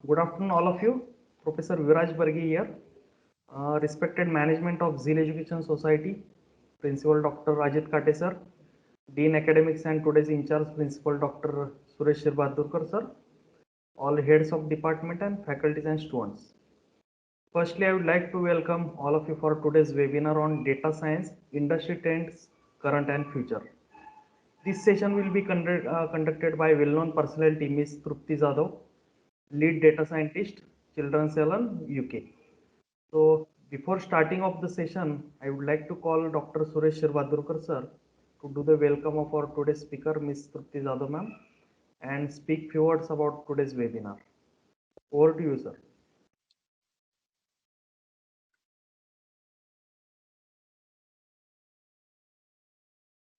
Good afternoon, all of you. Professor Viraj Bargi here. Respected management of Zeal Education Society, Principal Dr. Rajit Kate sir, Dean Academics and today's in charge Principal Dr. Suresh Shirbadurkar sir, all heads of department and faculties and students. Firstly, I would like to welcome all of you for today's webinar on data science, industry trends, current and future. This session will be conducted by well-known personality Ms. Trupti Jadhav, lead data scientist, Children's Salon, UK. So before starting of the session, I would like to call Dr. Suresh Shirbadurkar sir to do the welcome of our today's speaker, Ms. Trupti Jadhav ma'am, and speak few words about today's webinar. Over to you, sir.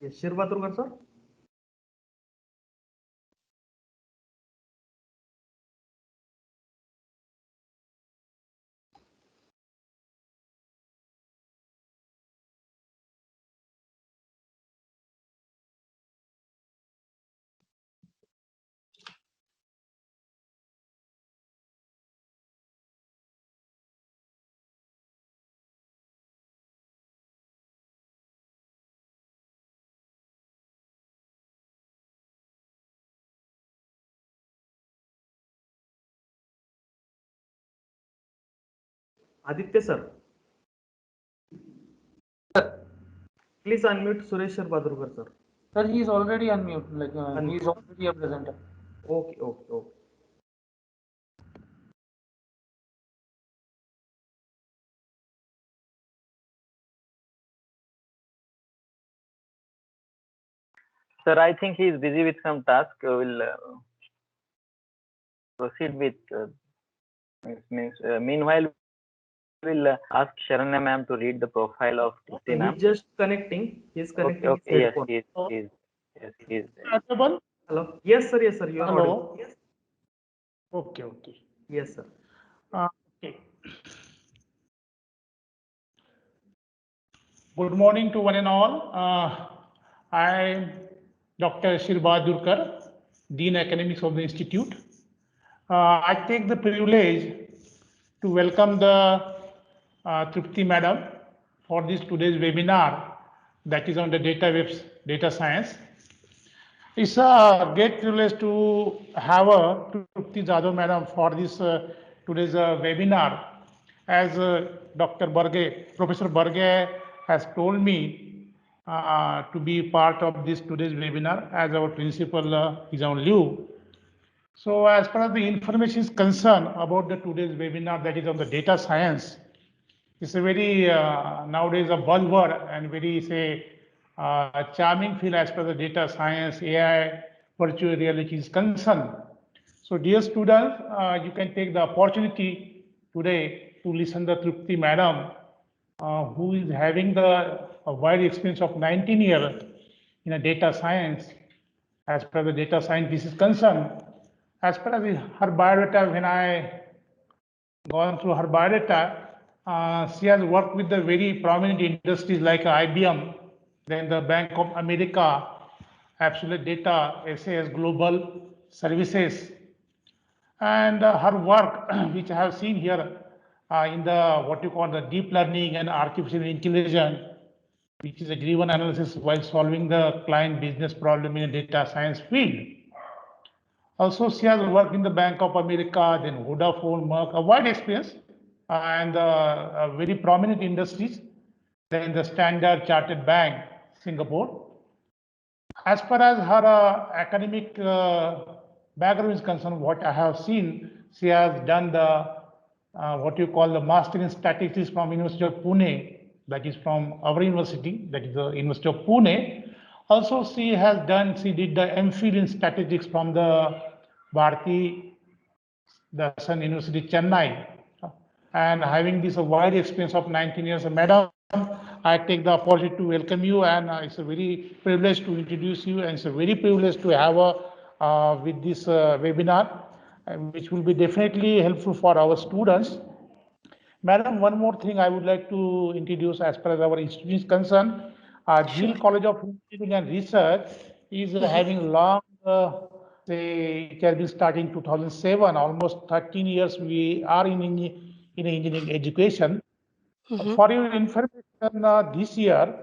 Yes, Shirbadurkar sir. Aditya sir, please unmute Suresh Shirbadurkar sir. Sir, he is already unmute. He is Unmute. already a presenter. Okay, okay, okay. Sir, I think he is busy with some task. We'll proceed with. Meanwhile, we'll ask Sharanya ma'am to read the profile of Trupti ma'am. He's just connecting. He's connecting Okay, his yes, headphone. yes, he is there. Audible? Hello. Yes, sir. Yes, sir. You are audible. Hello. Okay, okay. Yes, sir. Okay. Good morning to one and all. I am Dr. Shirbadurkar, Dean Academics of the Institute. I take the privilege to welcome the Trupti Madam for this today's webinar that is on the data science. It's a great privilege to have Trupti Jadhav Madam for this today's webinar. As Dr. Barge, Professor Barge has told me to be part of this today's webinar as our principal is on leave. So as far as the information is concerned about the today's webinar that is on the data science, it's a very nowadays a buzzword and very say charming field as far as the data science, AI, virtual reality is concerned. So dear students, you can take the opportunity today to listen to Trupti Madam, who is having the wide experience of 19 years in a data science. As far as the data scientist is concerned, as far as her biodata, when I gone through her biodata, she has worked with the very prominent industries like IBM, then the Bank of America, Absolute Data, SAS Global Services, and her work, which I have seen here in the what you call the deep learning and artificial intelligence, which is a driven analysis while solving the client business problem in a data science field. Also, she has worked in the Bank of America, then Vodafone, Merck, a wide experience, and very prominent industries. Then the Standard Chartered Bank, Singapore. As far as her academic background is concerned, what I have seen, she has done the what you call the Master in Statistics from University of Pune, that is from our university, that is the University of Pune. Also, she did the MPhil in Statistics from the Bharati Darshan University, Chennai. And having this wide experience of 19 years, Madam, I take the opportunity to welcome you, and it's a very privilege to introduce you, and it's a very privilege to have with this webinar, which will be definitely helpful for our students. Madam, one more thing I would like to introduce as far as our institute is concerned. Sure. Gill College of Engineering and Research is having long say it has been starting 2007, almost 13 years we are in engineering education. For your information, this year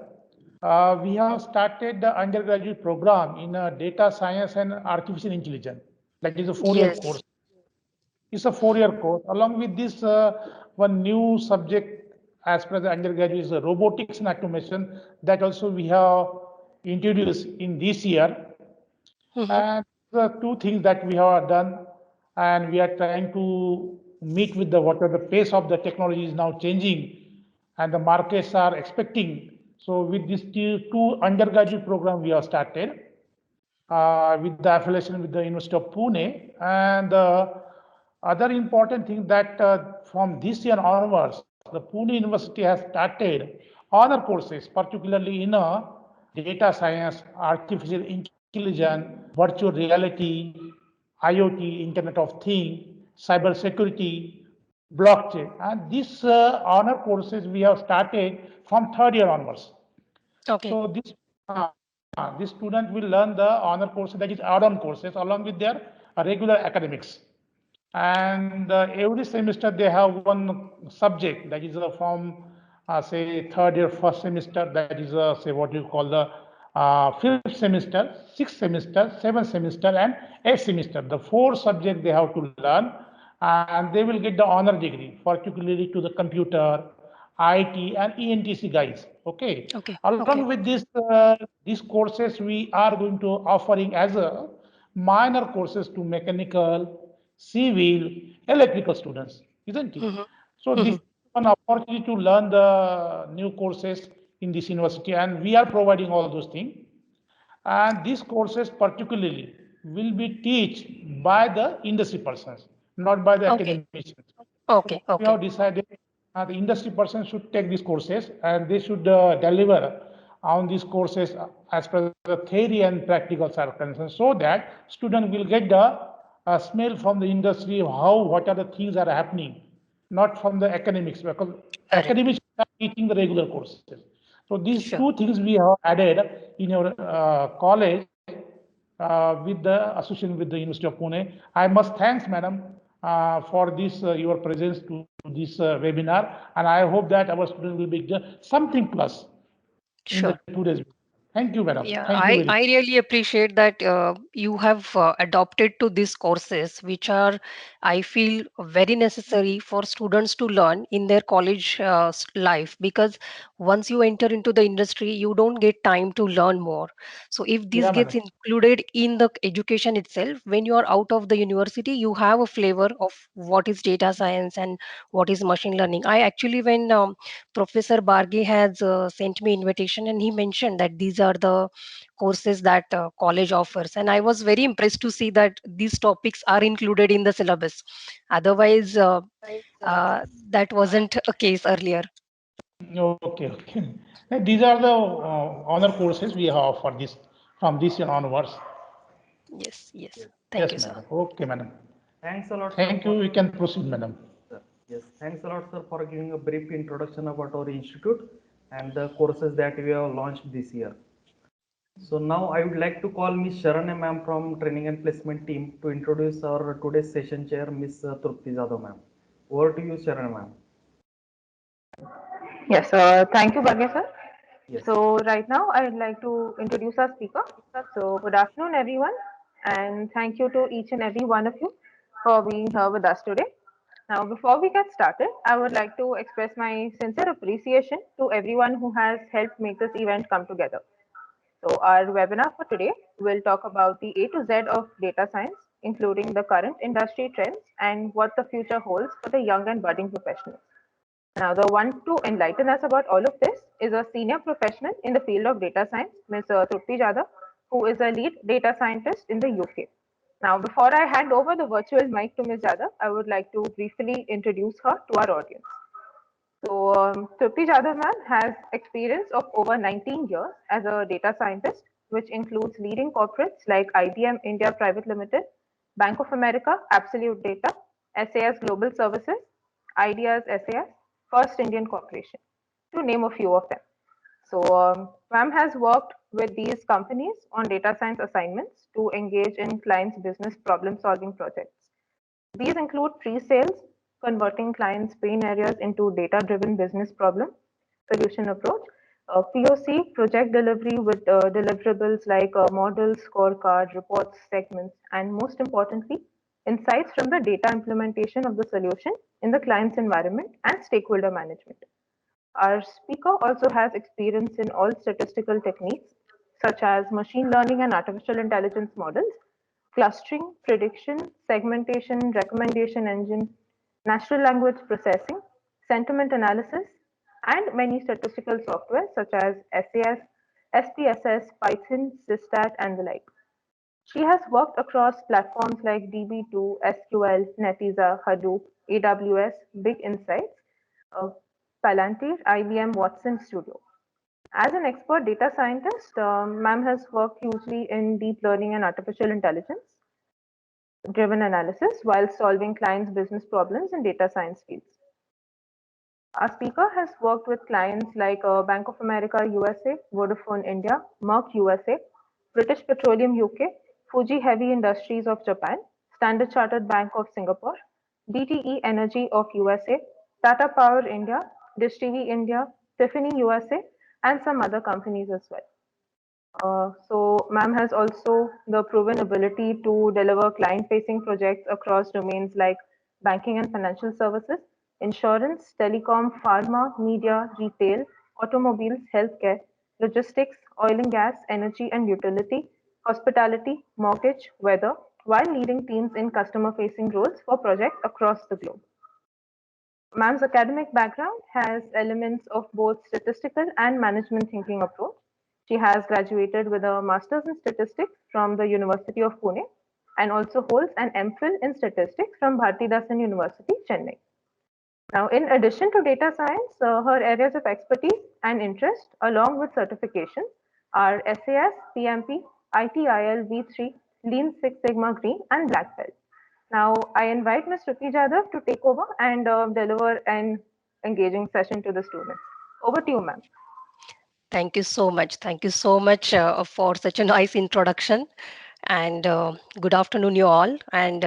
we have started the undergraduate program in data science and artificial intelligence. That is a 4-year Yes. course. It's a 4-year course. Along with this, one new subject as per the undergraduate is robotics and automation. That also we have introduced in this year. And the two things that we have done, and we are trying to meet with the whatever the pace of the technology is now changing, and the markets are expecting. So with these two undergraduate program we have started with the affiliation with the University of Pune, and other important thing that from this year onwards, the Pune University has started honor courses, particularly in data science, artificial intelligence, virtual reality, IoT, Internet of Things, cyber security, blockchain. And these honor courses we have started from 3rd year onwards. Okay. So this student will learn the honor courses, that is add-on courses, along with their regular academics. And every semester they have one subject that is from say 3rd year, 1st semester, that is say what you call the 5th semester, 6th semester, 7th semester, and 8th semester. The 4 subjects they have to learn, and they will get the honor degree, particularly to the computer, IT, and ENTC guys. Okay. Along with this, these courses we are going to offering as a minor courses to mechanical, civil, electrical students, isn't it? So this is an opportunity to learn the new courses in this university, and we are providing all those things. And these courses particularly will be taught by the industry persons, not by the academicians. Okay. So we have decided the industry persons should take these courses, and they should deliver on these courses as per the theory and practical circumstances, so that student will get the smell from the industry of how what are the things are happening, not from the academics, because academics are teaching the regular courses. So these two things we have added in our college with the association with the University of Pune. I must thanks, madam, for this your presence to this webinar, and I hope that our students will be something plus in the 2 days. Thank you, madam. Yeah, Thank you very much. I really appreciate that you have adopted to these courses, which are, I feel, very necessary for students to learn in their college life, because once you enter into the industry, you don't get time to learn more. So if this Yeah, gets madam. included in the education itself, when you are out of the university, you have a flavor of what is data science and what is machine learning. I actually, when Professor Barge has sent me invitation, and he mentioned that these are the courses that college offers, and I was very impressed to see that these topics are included in the syllabus. Otherwise, that wasn't a case earlier. Okay, okay. These are the honor courses we have for this from this year onwards. Yes. Thank you, Yes, sir. madam. Okay, madam. Thanks a lot, sir. Thank you. We can proceed, madam. Yes, thanks a lot, sir, for giving a brief introduction about our institute and the courses that we have launched this year. So now I would like to call Ms. Sharanya ma'am from Training and Placement team to introduce our today's session chair, Ms. Trupti Jadhav ma'am. Over to you, Sharanya ma'am. Yes, thank you, Bhagya sir. Yes. So right now I'd like to introduce our speaker. So good afternoon, everyone, and thank you to each and every one of you for being here with us today. Now, before we get started, I would like to express my sincere appreciation to everyone who has helped make this event come together. So our webinar for today will talk about the A to Z of data science, including the current industry trends and what the future holds for the young and budding professionals. Now, the one to enlighten us about all of this is a senior professional in the field of data science, Ms. Trupti Jadhav, who is a lead data scientist in the UK. Now, before I hand over the virtual mic to Ms. Jadhav, I would like to briefly introduce her to our audience. So, Trupti Jadhav ma'am has experience of over 19 years as a data scientist, which includes leading corporates like IBM India Private Limited, Bank of America, Absolute Data, SAS Global Services, Ideas SAS, First Indian Corporation, to name a few of them. So, ma'am has worked with these companies on data science assignments to engage in clients' business problem-solving projects. These include pre-sales, converting clients' pain areas into data-driven business problem solution approach, POC, project delivery with deliverables like models, scorecard, reports, segments, and most importantly, insights from the data implementation of the solution in the client's environment and stakeholder management. Our speaker also has experience in all statistical techniques such as machine learning and artificial intelligence models, clustering, prediction, segmentation, recommendation engine, natural language processing, sentiment analysis, and many statistical software such as SAS, SPSS, Python, Systat, and the like. She has worked across platforms like DB2, SQL, Netezza, Hadoop, AWS, Big Insights, uh, Palantir, IBM Watson Studio. As an expert data scientist, ma'am has worked hugely in deep learning and artificial intelligence driven analysis while solving clients' business problems in data science fields. Our speaker has worked with clients like Bank of America USA, Vodafone India, Merck USA, British Petroleum UK, Fuji Heavy Industries of Japan, Standard Chartered Bank of Singapore, DTE Energy of USA, Tata Power India, Dish TV India, Tiffany USA, and some other companies as well. So ma'am has also the proven ability to deliver client-facing projects across domains like banking and financial services, insurance, telecom, pharma, media, retail, automobiles, healthcare, logistics, oil and gas, energy and utility, hospitality, mortgage, weather, while leading teams in customer-facing roles for projects across the globe. Ma'am's academic background has elements of both statistical and management thinking approach. She has graduated with a master's in statistics from the University of Pune and also holds an MPhil in statistics from Bharathidasan University, Chennai. Now, in addition to data science, her areas of expertise and interest, along with certifications, are SAS, PMP, ITIL V3, Lean Six Sigma Green, and Black Belt. Now, I invite Ms. Shruti Jadhav to take over and deliver an engaging session to the students. Over to you, ma'am. Thank you so much. Thank you so much for such a nice introduction. And good afternoon, you all. And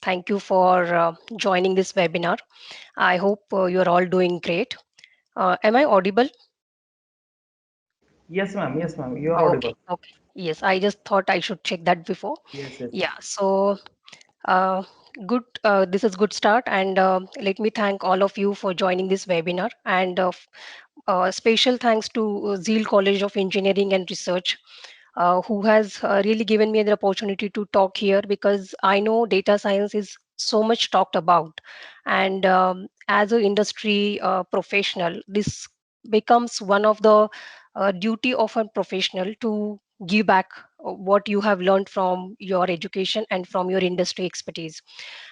thank you for joining this webinar. I hope you're all doing great. Am I audible? Yes, ma'am. Yes, ma'am. You are Okay. audible. Okay. Yes, I just thought I should check that before. Yes, yes. Yeah. So uh, good. This is good start. And let me thank all of you for joining this webinar. And special thanks to Zeal College of Engineering and Research, who has really given me the opportunity to talk here, because I know data science is so much talked about. And as an industry professional, this becomes one of the duty of a professional to give back what you have learned from your education and from your industry expertise.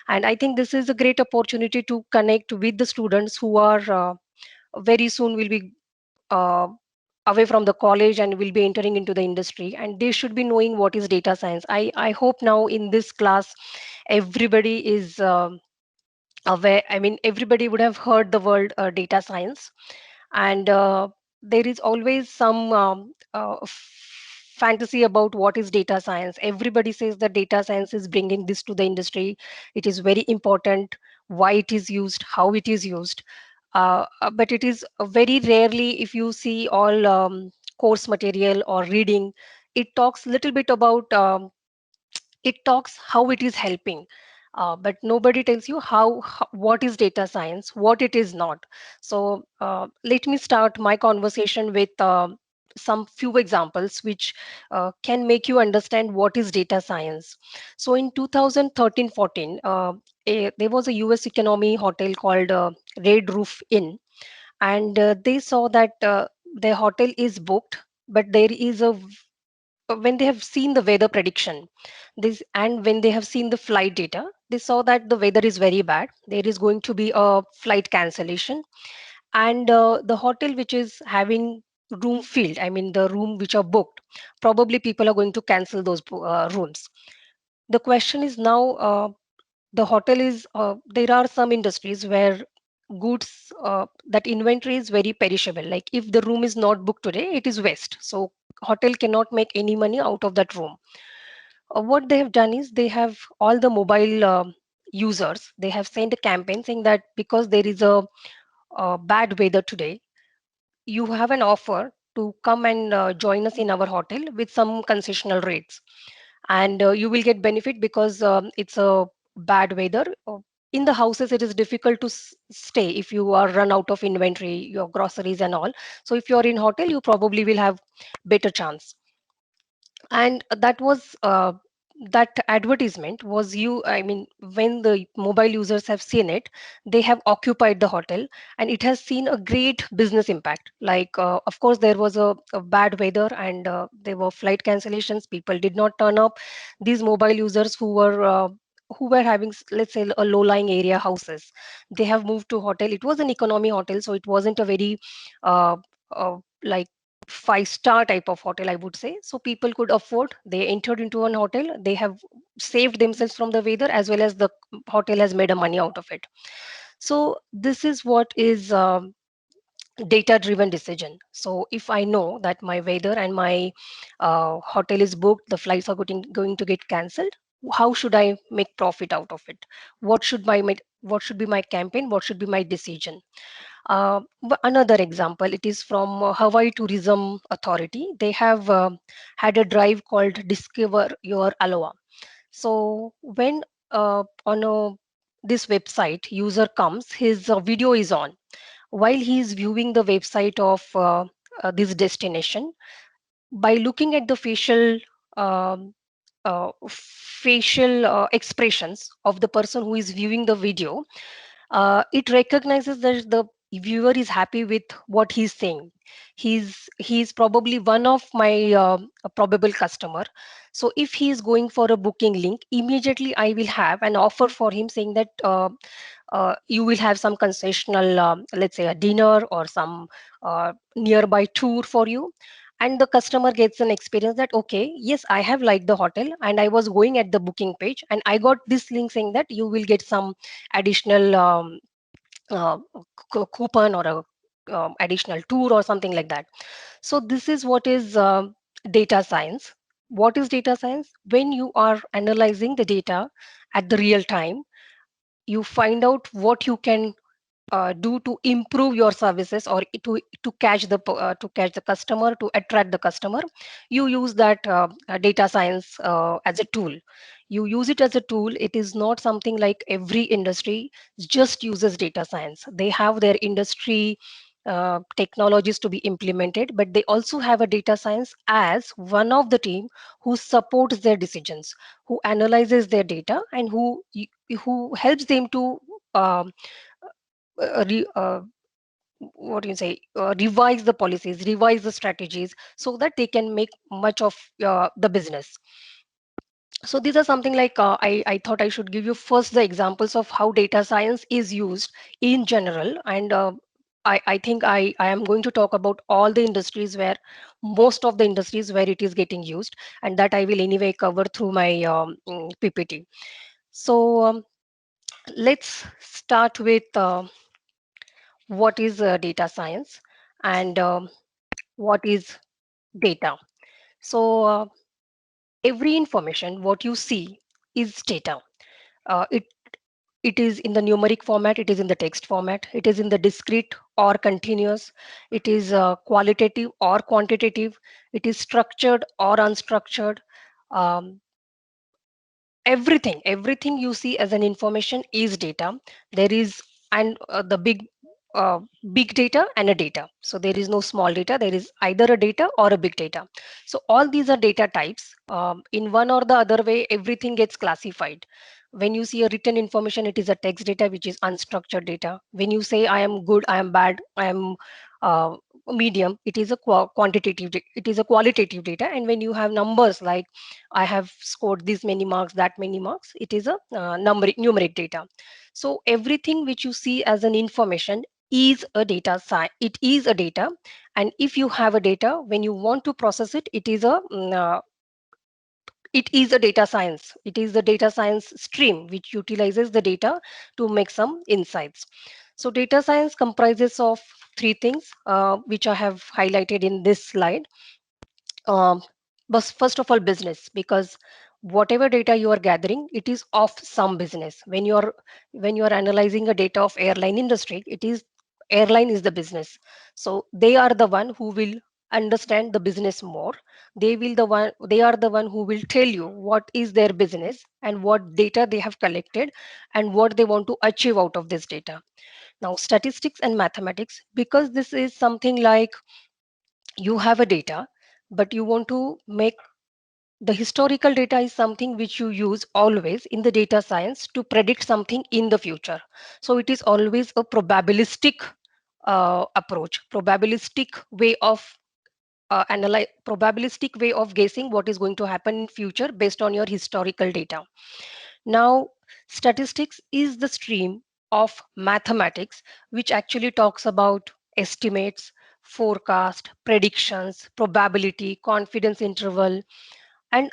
And I think this is a great opportunity to connect with the students who are very soon will be uh, away from the college and will be entering into the industry, and they should be knowing what is data science. I hope now in this class everybody is aware. I mean, everybody would have heard the word data science. And there is always some fantasy about what is data science. Everybody says that data science is bringing this to the industry. It is very important, why it is used, how it is used. But it is very rarely, if you see all course material or reading, it talks little bit about it talks how it is helping, but nobody tells you how what is data science, what it is not. So let me start my conversation with some few examples which can make you understand what is data science. So in 2013-14, there was a US economy hotel called Red Roof Inn, and they saw that their hotel is booked, but there is a when they have seen the weather prediction, this and when they have seen the flight data, they saw that the weather is very bad, there is going to be a flight cancellation. And the hotel which is having room filled, I mean the room which are booked, probably people are going to cancel those rooms. The question is now, the hotel is there are some industries where goods, that inventory is very perishable. Like if the room is not booked today, it is waste, so hotel cannot make any money out of that room. What they have done is they have all the mobile users, they have sent a campaign saying that because there is a bad weather today, you have an offer to come and join us in our hotel with some concessional rates, and you will get benefit because it's a bad weather. In the houses it is difficult to stay if you are run out of inventory, your groceries and all. So if you are in hotel, you probably will have better chance. And that was that advertisement was, you I mean, when the mobile users have seen it, they have occupied the hotel, and it has seen a great business impact. Like of course there was a bad weather, and there were flight cancellations, people did not turn up. These mobile users who were having let's say a low lying area houses, they have moved to hotel. It was an economy hotel, so it wasn't a very uh, like five-star type of hotel, I would say. So people could afford, they entered into an hotel, they have saved themselves from the weather, as well as the hotel has made a money out of it. So this is what is data driven decision. So if I know that my weather and my hotel is booked, the flights are going to get cancelled, how should I make profit out of it? What should be my campaign, what should be my decision? But another example, it is from Hawaii Tourism Authority. They have had a drive called Discover Your Aloha. So when on this website user comes, his video is on. While he is viewing the website of this destination, by looking at the um, facial expressions of the person who is viewing the video, it recognizes that the viewer is happy with what he's saying. He's probably one of my a probable customer. So if he is going for a booking link, immediately I will have an offer for him saying that you will have some concessional, let's say a dinner or some nearby tour for you. And the customer gets an experience that, okay, yes, I have liked the hotel and I was going at the booking page and I got this link saying that you will get some additional uh, coupon or a additional tour or something like that. So this is what is data science. What is data science? When you are analyzing the data at the real time, you find out what you can do to improve your services, or to catch the to catch the customer, to attract the customer. You use that data science as a tool. You use it as a tool. It is not something like every industry just uses data science. They have their industry technologies to be implemented, but they also have a data science as one of the team who supports their decisions, who analyzes their data, and who helps them to um, re, what do you say, revise the policies, revise the strategies, so that they can make much of the business. So these are something like I thought I should give you first the examples of how data science is used in general. And I think I am going to talk about all the industries, where most of the industries where it is getting used, and that I will anyway cover through my PPT. So let's start with what is data science, and what is data. So every information what you see is data. It is in the numeric format, it is in the text format, it is in the discrete or continuous, it is qualitative or quantitative, it is structured or unstructured. um, everything you see as an information is data. There is, and the uh, big data and a data. So there is no small data, there is either a data or a big data. So all these are data types. In one or the other way, everything gets classified. When you see a written information, it is a text data, which is unstructured data. When you say I am good, I am bad, I am uh, medium, it is a it is a qualitative data. And when you have numbers like I have scored this many marks, that many marks, it is a numeric data. So everything which you see as an information is a data science. It is a data, and if you have a data, when you want to process it, it is a data science. It is the data science stream which utilizes the data to make some insights. So data science comprises of three things, which I have highlighted in this slide. but first of all business, because whatever data you are gathering, it is of some business. When you are analyzing a data of airline industry, it is airline is the business. So they are the one who will understand the business more. They are the one who will tell you what is their business and what data they have collected and what they want to achieve out of this data. Now statistics and mathematics, because this is something like you have a data, but you want to make the historical data is something which you use always in the data science to predict something in the future. So it is always a probabilistic approach, probabilistic way of guessing what is going to happen in future based on your historical data. Now statistics is the stream of mathematics which actually talks about estimates, forecast, predictions, probability, confidence interval, and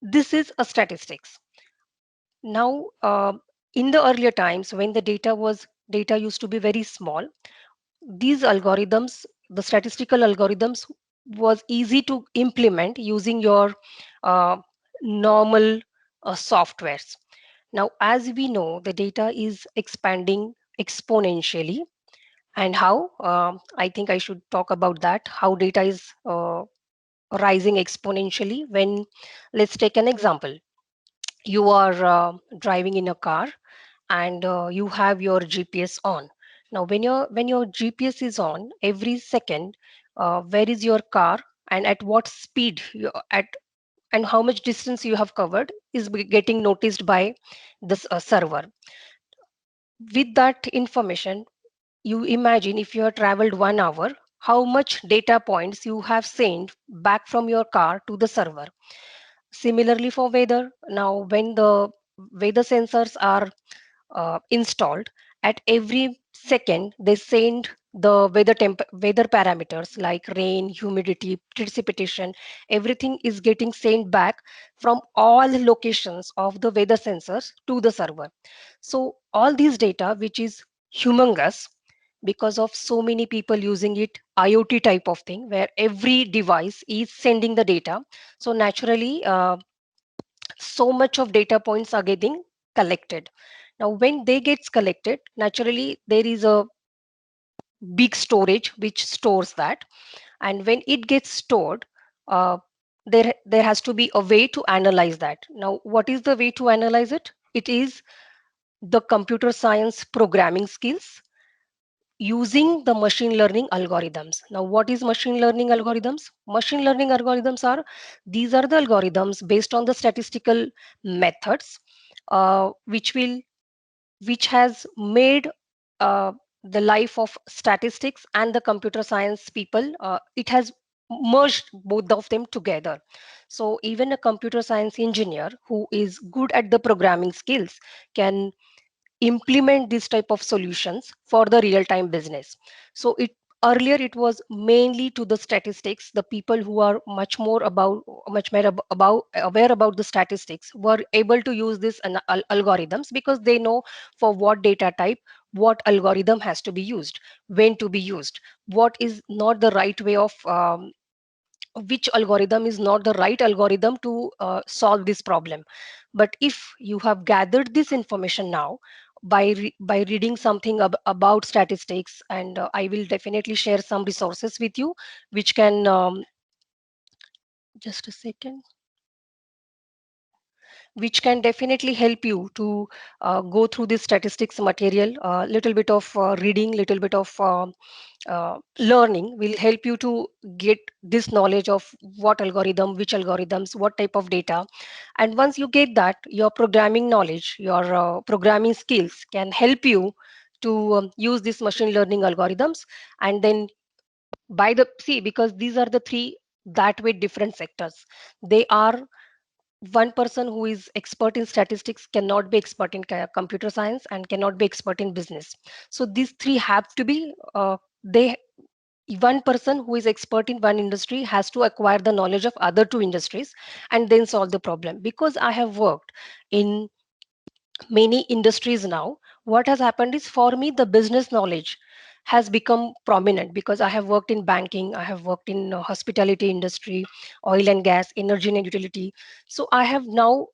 this is a statistics. Now in the earlier times when the data used to be very small, these algorithms, the statistical algorithms, was easy to implement using your uh, normal softwares. Now as we know, the data is expanding exponentially. And how, I think I should talk about that, how data is rising exponentially. When, let's take an example. You are driving in a car and you have your GPS on. Now when your GPS is on, every second where is your car and at what speed you at and how much distance you have covered is getting noticed by this server. With that information, you imagine if you have traveled 1 hour, how much data points you have sent back from your car to the server. Similarly for weather, now when the weather sensors are installed, at every second they send the weather parameters like rain, humidity, precipitation. Everything is getting sent back from all locations of the weather sensors to the server. So all these data, which is humongous because of so many people using it, IoT type of thing where every device is sending the data. So naturally so much of data points are getting collected. Now when they gets collected, naturally there is a big storage which stores that, and when it gets stored, there has to be a way to analyze that. Now what is the way to analyze it? It is the computer science programming skills using the machine learning algorithms. Now what is machine learning algorithms? Machine learning algorithms are, these are the algorithms based on the statistical methods which has made uh, the life of statistics and the computer science people, it has merged both of them together. So even a computer science engineer who is good at the programming skills can implement this type of solutions for the real time business. So it, earlier it was mainly to the statistics, the people who are much more about aware about the statistics were able to use this algorithms, because they know for what data type what algorithm has to be used, when to be used, what is not the right way of which algorithm is not the right algorithm to solve this problem. But if you have gathered this information now by reading something about statistics, and I will definitely share some resources with you which can just a second, which can definitely help you to go through this statistics material. A little bit of reading, little bit of learning will help you to get this knowledge of what algorithm, which algorithms, what type of data. And once you get that, your programming knowledge, your programming skills can help you to use these machine learning algorithms. And then by the see, because these are the three that way different sectors, they are, one person who is expert in statistics cannot be expert in computer science and cannot be expert in business. So these three have to be they one person who is expert in one industry has to acquire the knowledge of other two industries and then solve the problem. Because I have worked in many industries now, what has happened is, for me the business knowledge has become prominent because I have worked in banking, I have worked in hospitality industry, oil and gas, energy and utility. So I have now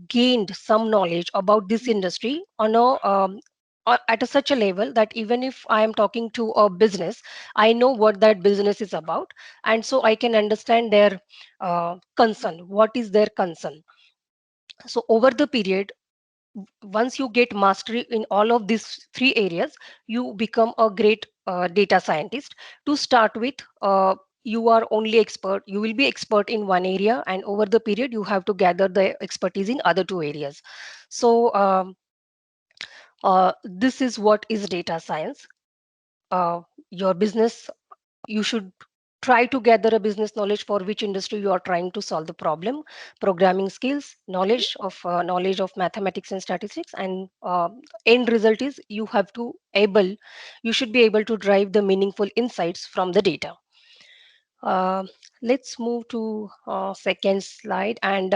gained some knowledge about this industry on a at a such a level that even if I am talking to a business, I know what that business is about, and so I can understand their concern. What is their concern? So over the period, once you get mastery in all of these three areas, you become a great data scientist. To start with, you are only expert, you will be expert in one area, and over the period you have to gather the expertise in other two areas. So this is what is data science. Your business, you should try to gather a business knowledge for which industry you are trying to solve the problem, programming skills, knowledge of mathematics and statistics, and end result is you should be able to drive the meaningful insights from the data. uh, let's move to second slide, and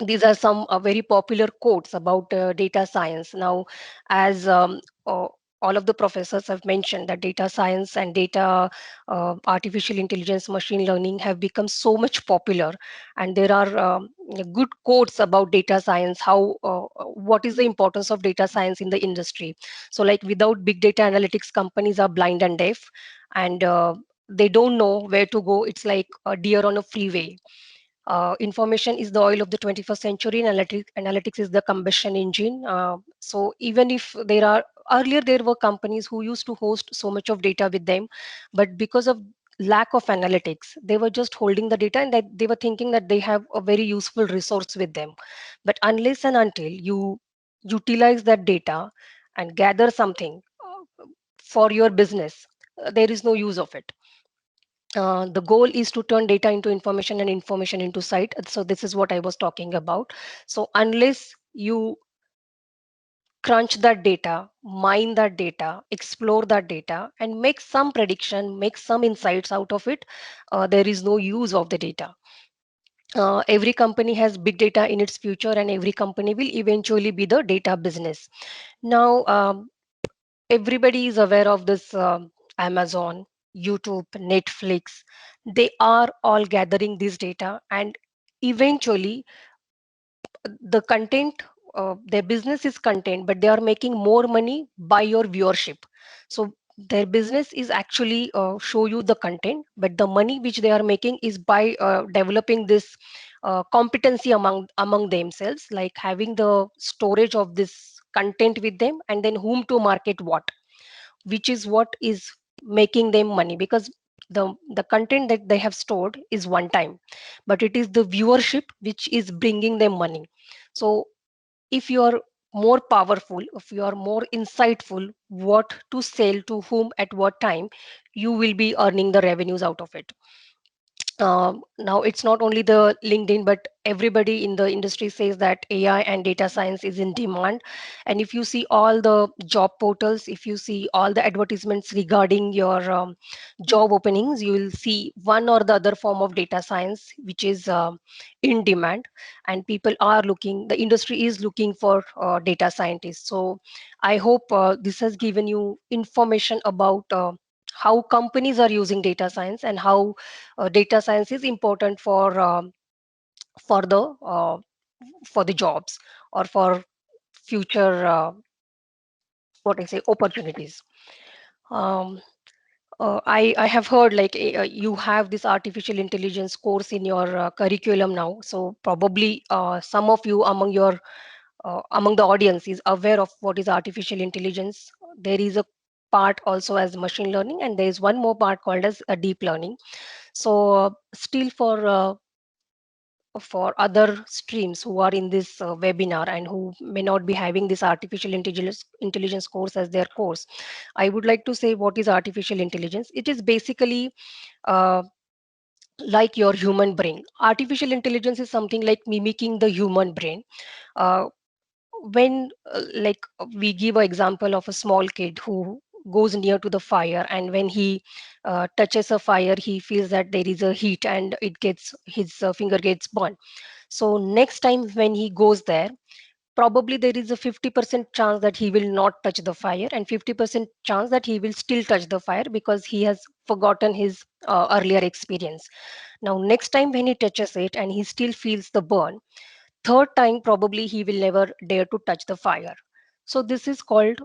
these are some very popular quotes about data science. Now, as all of the professors have mentioned, that data science and data artificial intelligence, machine learning have become so much popular, and there are good quotes about data science, how what is the importance of data science in the industry. So like, without big data analytics, companies are blind and deaf, and they don't know where to go. It's like a deer on a freeway. Information is the oil of the 21st century. Analytics is the combustion engine. So even if there are, earlier there were companies who used to host so much of data with them, but because of lack of analytics, they were just holding the data, and that they were thinking that they have a very useful resource with them. But unless and until you utilize that data and gather something for your business, there is no use of it. The goal is to turn data into information and information into sight. So this is what I was talking about. So unless you crunch that data, mine that data, explore that data, and make some prediction, make some insights out of it, there is no use of the data. Every company has big data in its future, and every company will eventually be the data business. Now, everybody is aware of this Amazon, YouTube, Netflix. They are all gathering this data, and eventually the content, their business is content, but they are making more money by your viewership. So their business is actually show you the content, but the money which they are making is by developing this competency among themselves, like having the storage of this content with them, and then whom to market what, which is what is making them money, because the content that they have stored is one time, but it is the viewership which is bringing them money. So if you are more powerful, if you are more insightful what to sell to whom at what time, you will be earning the revenues out of it. Now it's not only the LinkedIn, but everybody in the industry says that AI and data science is in demand. And if you see all the job portals, if you see all the advertisements regarding your job openings, you will see one or the other form of data science which is in demand, and people are looking, the industry is looking for data scientists. So I hope this has given you information about how companies are using data science, and how data science is important for the uh, for the jobs, or for future what I say, opportunities. Um, I have heard like you have this artificial intelligence course in your curriculum now. So probably some of you among the audience is aware of what is artificial intelligence. There is a part also as machine learning, and there is one more part called as a deep learning. So still for other streams who are in this webinar and who may not be having this artificial intelligence course as their course, I would like to say what is artificial intelligence. It is basically uh, like your human brain. Artificial intelligence is something like mimicking the human brain. When like we give an example of a small kid who goes near to the fire, and when he touches a fire, he feels that there is a heat, and it gets his finger gets burned. So next time when he goes there, probably there is a 50% chance that he will not touch the fire and 50% chance that he will still touch the fire because he has forgotten his earlier experience. Now next time when he touches it and he still feels the burn, third time probably he will never dare to touch the fire. So this is called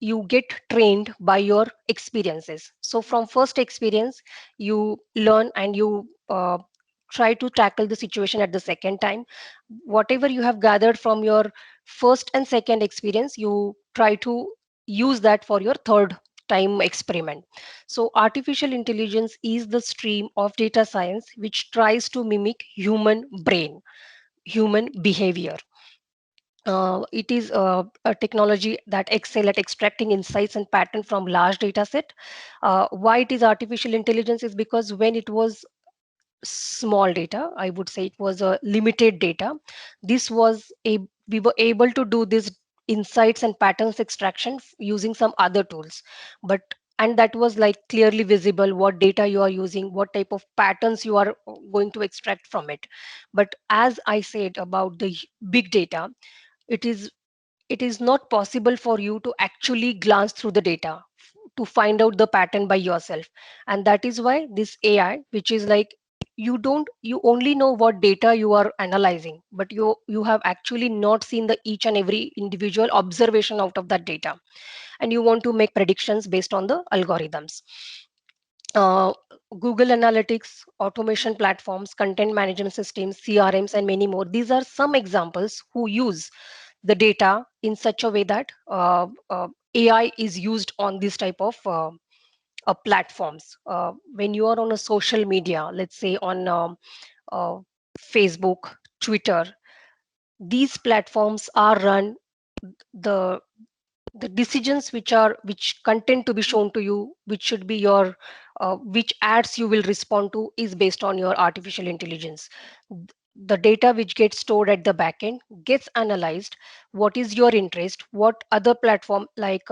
you get trained by your experiences. So from first experience you learn and you try to tackle the situation at the second time. Whatever you have gathered from your first and second experience, you try to use that for your third time experiment. So artificial intelligence is the stream of data science which tries to mimic human brain, human behavior. It is a technology that excel at extracting insights and pattern from large data set. Why it is artificial intelligence is because when it was small data, I would say it was a limited data. This was a we were able to do this insights and patterns extraction using some other tools, but and that was like clearly visible what data you are using, what type of patterns you are going to extract from it. But as I said about the big data, it is it is not possible for you to actually glance through the data to find out the pattern by yourself. And that is why this AI, which is like you only know what data you are analyzing, but you have actually not seen the each and every individual observation out of that data, and you want to make predictions based on the algorithms. uh, Google Analytics, automation platforms, content management systems, CRMs, and many more. These are some examples who use the data in such a way that AI is used on this type of platforms. When you are on a social media, let's say on uh, Facebook, Twitter, these platforms are run the the decisions which content to be shown to you, which should be your which ads you will respond to is based on your artificial intelligence. The data which gets stored at the back end gets analyzed. What is your interest, what other platform, like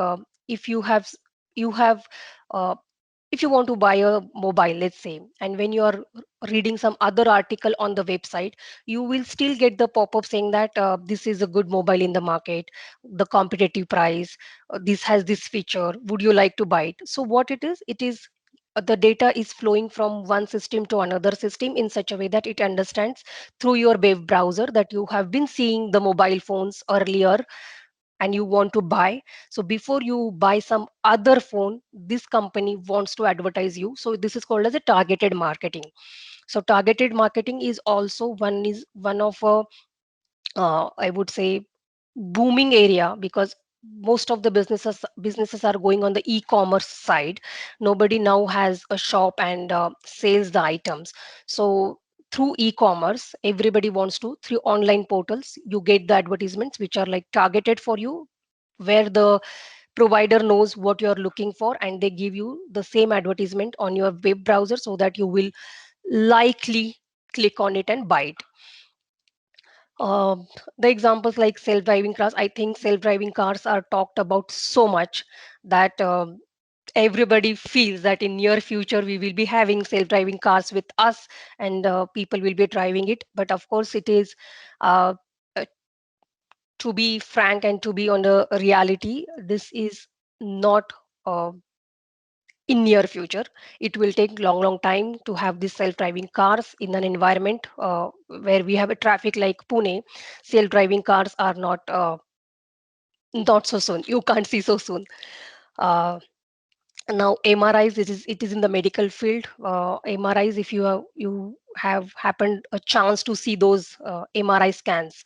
if you have you have uh, if you want to buy a mobile, let's say, and when you are reading some other article on the website, you will still get the pop-up saying that this is a good mobile in the market, the competitive price, this has this feature, would you like to buy it? So what it is the data is flowing from one system to another system in such a way that it understands through your web browser that you have been seeing the mobile phones earlier and you want to buy. So before you buy some other phone, this company wants to advertise you. So this is called as a targeted marketing. So targeted marketing is also one of a I would say booming area, because most of the businesses are going on the e-commerce side. Nobody now has a shop and sells the items. So through e-commerce, everybody wants to, through online portals, you get the advertisements which are like targeted for you, where the provider knows what you're looking for and they give you the same advertisement on your web browser so that you will likely click on it and buy it. um, the examples like self-driving cars, I think self-driving cars are talked about so much that everybody feels that in near future we will be having self-driving cars with us, and people will be driving it. But of course it is uh, uh, to be frank and to be on the reality, this is not uh, in near future. It will take long time to have these self-driving cars in an environment where we have a traffic like Pune. Self-driving cars are not so soon, you can't see so soon. uh, Now MRIs, it is in the medical field. MRIs, if you have happened a chance to see those MRI scans,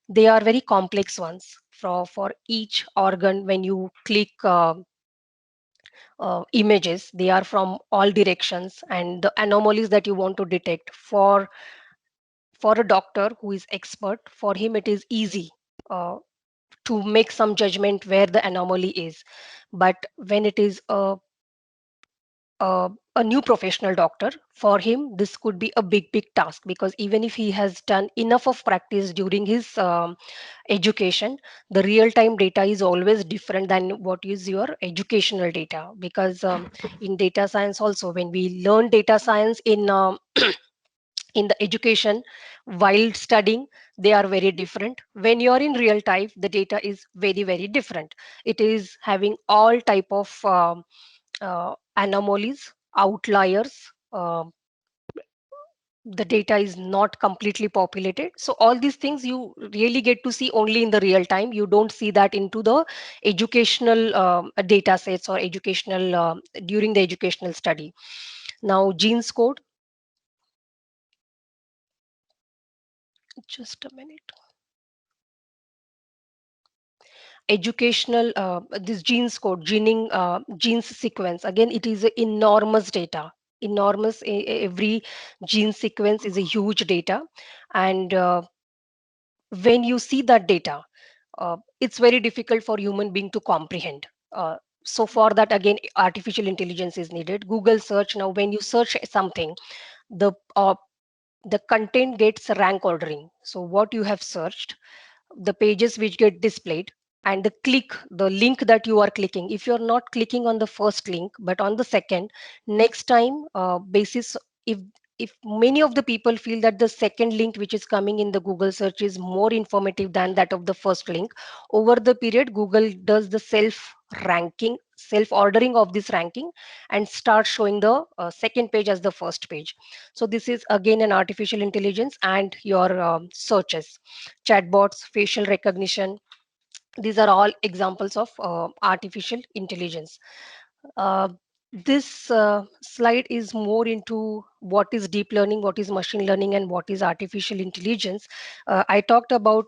they are very complex ones. For each organ, when you click images, they are from all directions, and the anomalies that you want to detect, for a doctor who is expert, for him it is easy to make some judgment where the anomaly is. But when it is a new professional doctor, for him this could be a big task, because even if he has done enough of practice during his education, the real time data is always different than what is your educational data. Because in data science also, when we learn data science in the education while studying, they are very different. When you're in real time, the data is very, very different. It is having all type of anomalies, outliers. The data is not completely populated, so all these things you really get to see only in the real time. You don't see that into the educational data sets or educational during the educational study. Now genes code, just a minute. Educational this genes code, genes sequence, again it is a enormous data, enormous. Every gene sequence is a huge data, and when you see that data, it's very difficult for human being to comprehend. So for that, again, artificial intelligence is needed. Google search, now when you search something, the the content gets rank ordering. So what you have searched, the pages which get displayed, and the link that you are clicking, if you're not clicking on the first link but on the second, next time basis, if many of the people feel that the second link which is coming in the Google search is more informative than that of the first link, over the period Google does the self ordering of this ranking and start showing the second page as the first page. So this is again an artificial intelligence. And your searches, chatbots, facial recognition, these are all examples of artificial intelligence. Uh, this slide is more into what is deep learning, what is machine learning, and what is artificial intelligence. I talked about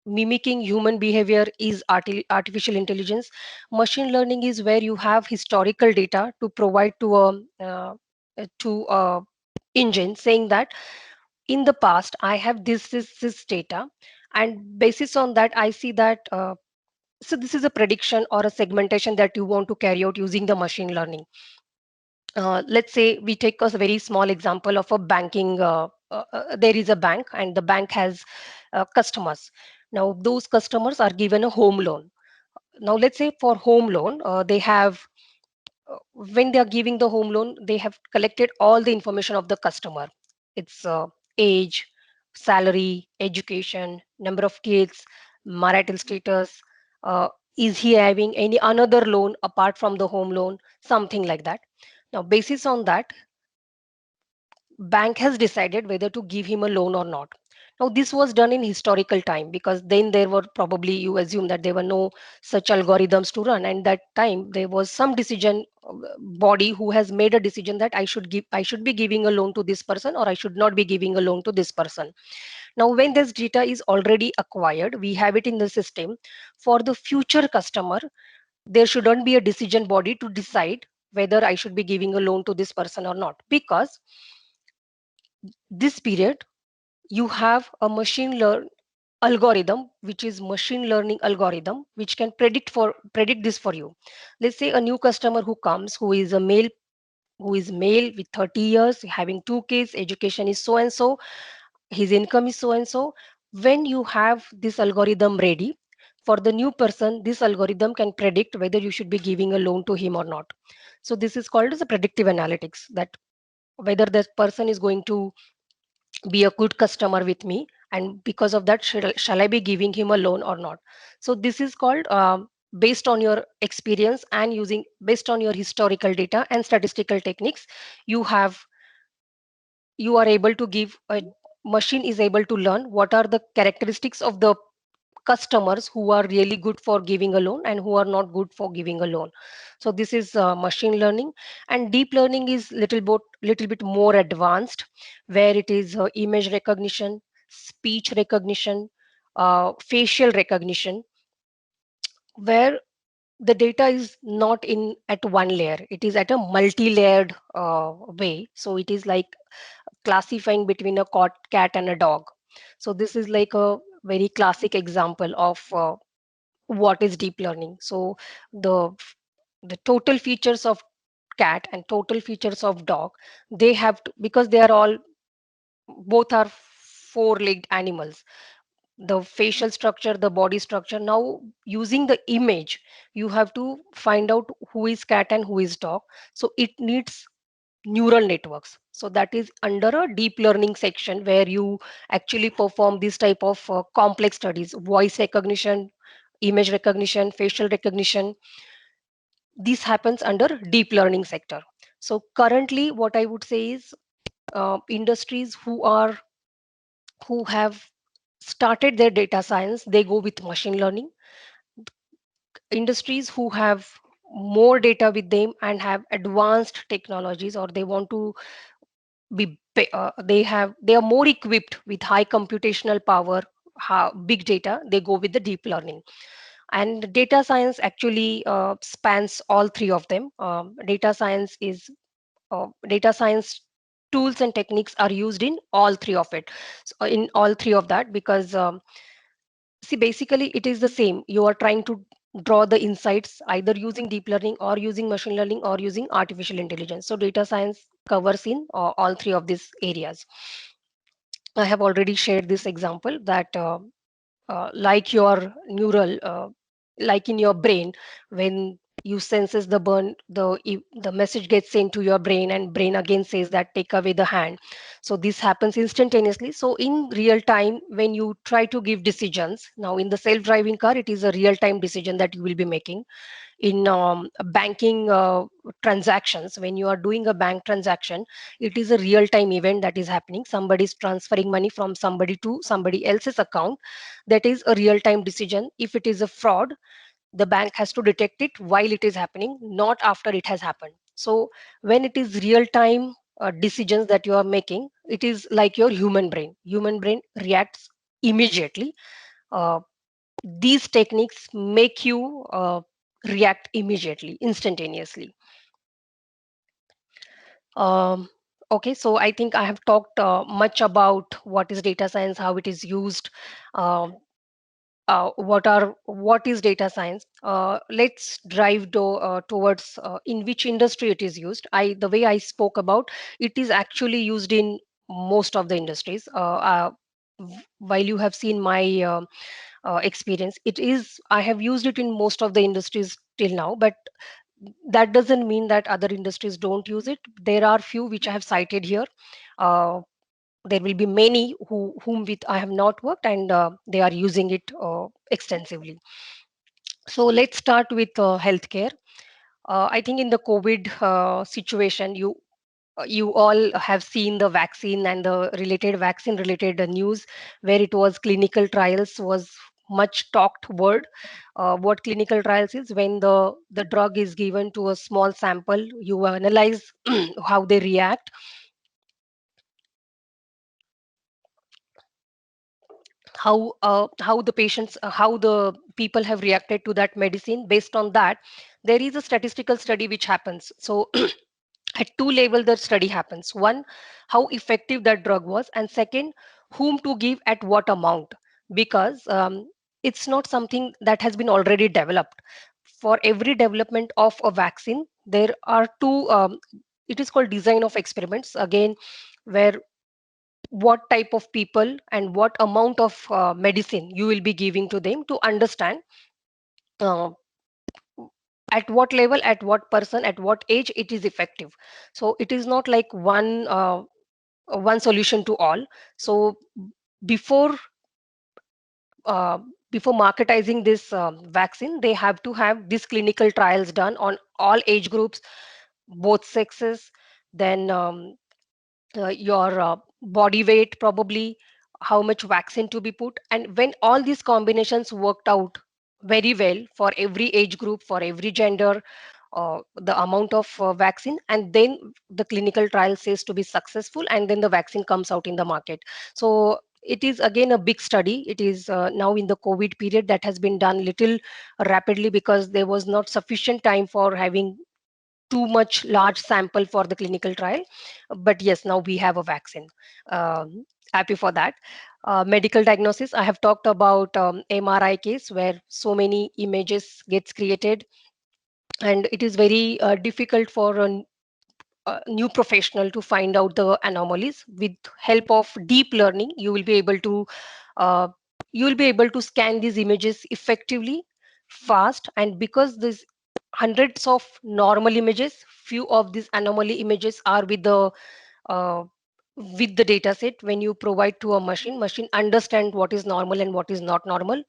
mimicking human behavior is artificial intelligence. Machine learning is where you have historical data to provide to a engine, saying that in the past I have this data, and basis on that I see that so this is a prediction or a segmentation that you want to carry out using the machine learning. Let's say we take a very small example of a banking. There is a bank, and the bank has customers. Now those customers are given a home loan. Now let's say for home loan, they have when they are giving the home loan, they have collected all the information of the customer. It's age, salary, education, number of kids, marital status, is he having any another loan apart from the home loan, something like that. Now basis on that, bank has decided whether to give him a loan or not. Now this was done in historical time, because then there were, probably you assume that there were no such algorithms to run, and that time there was some decision body who has made a decision that I should be giving a loan to this person, or I should not be giving a loan to this person. Now when this data is already acquired, we have it in the system. For the future customer, there shouldn't be a decision body to decide whether I should be giving a loan to this person or not, because this period you have a machine learn algorithm, which is machine learning algorithm, which can predict this for you. Let's say a new customer who comes, who is male with 30 years, having 2 kids, education is so and so, his income is so and so. When you have this algorithm ready for the new person, this algorithm can predict whether you should be giving a loan to him or not. So this is called as a predictive analytics, that whether that person is going to be a good customer with me, and because of that, shall I be giving him a loan or not. So this is called based on your experience and using based on your historical data and statistical techniques, you have you are able to give a machine is able to learn what are the characteristics of the customers who are really good for giving a loan and who are not good for giving a loan. So this is machine learning. And deep learning is little bit more advanced, where it is image recognition, speech recognition, facial recognition, where the data is not in at one layer, it is at a multi-layered way. So it is like classifying between a cat and a dog. So this is like a very classic example of what is deep learning. So the the total features of cat and total features of dog, they have to, because they are all both are four-legged animals, the facial structure, the body structure. Now using the image, you have to find out who is cat and who is dog. So it needs neural networks. So that is under a deep learning section where you actually perform this type of complex studies, voice recognition, image recognition, facial recognition. This happens under deep learning sector. So currently what I would say is industries who have started their data science, they go with machine learning. Industries who have more data with them and have advanced technologies, or they want to they are more equipped with high computational power, big data, they go with the deep learning. And data science actually spans all three of them. Data science tools and techniques are used in all three of it, so in all three of that, because see, basically it is the same. You are trying to draw the insights either using deep learning or using machine learning or using artificial intelligence. So data science covers in all three of these areas. I have already shared this example that like your neural, like in your brain, when you senses the burn, the message gets sent to your brain, and brain again says that take away the hand. So this happens instantaneously. So in real time, when you try to give decisions, now in the self-driving car, it is a real time decision that you will be making. In banking transactions, when you are doing a bank transaction, it is a real time event that is happening. Somebody is transferring money from somebody to somebody else's account. That is a real time decision. If it is a fraud, the bank has to detect it while it is happening, not after it has happened. So when it is real time decisions that you are making, it is like your human brain reacts immediately. uh, these techniques make you react immediately, instantaneously. um, okay, so I think I have talked much about what is data science, how it is used, um, what is data science. Let's drive towards in which industry it is used. The way I spoke about, it is actually used in most of the industries. While you have seen my experience, it is, I have used it in most of the industries till now, but that doesn't mean that other industries don't use it. There are few which I have cited here. uh, there will be many whom with I have not worked, and they are using it extensively. So let's start with healthcare. I think in the COVID situation, you all have seen the vaccine and the related vaccine related news, where it was clinical trials was much talked word. What clinical trials is, when the drug is given to a small sample, you analyze how they react, how the patients, how the people have reacted to that medicine. Based on that, there is a statistical study which happens. So at two level the study happens: one, how effective that drug was, and second, whom to give at what amount. Because it's not something that has been already developed. For every development of a vaccine, there are two, it is called design of experiments again, where what type of people and what amount of medicine you will be giving to them, to understand uh, at what level, at what person, at what age it is effective. So it is not like one solution to all. So before uh, before marketizing this vaccine, they have to have these clinical trials done on all age groups, both sexes. Then your body weight, probably how much vaccine to be put. And when all these combinations worked out very well for every age group, for every gender, the amount of vaccine, and then the clinical trial says to be successful, and then the vaccine comes out in the market. So it is again a big study. It is now in the COVID period that has been done little rapidly, because there was not sufficient time for having too much large sample for the clinical trial. But yes, now we have a vaccine. Happy for that. Medical diagnosis, I have talked about MRI case where so many images gets created, and it is very difficult for a new professional to find out the anomalies. With help of deep learning, uh, you will be able to scan these images effectively, fast. And because this hundreds of normal images. Few of these anomaly images are uh, with the data set. When you provide to a machine understand what is normal and what is not normal.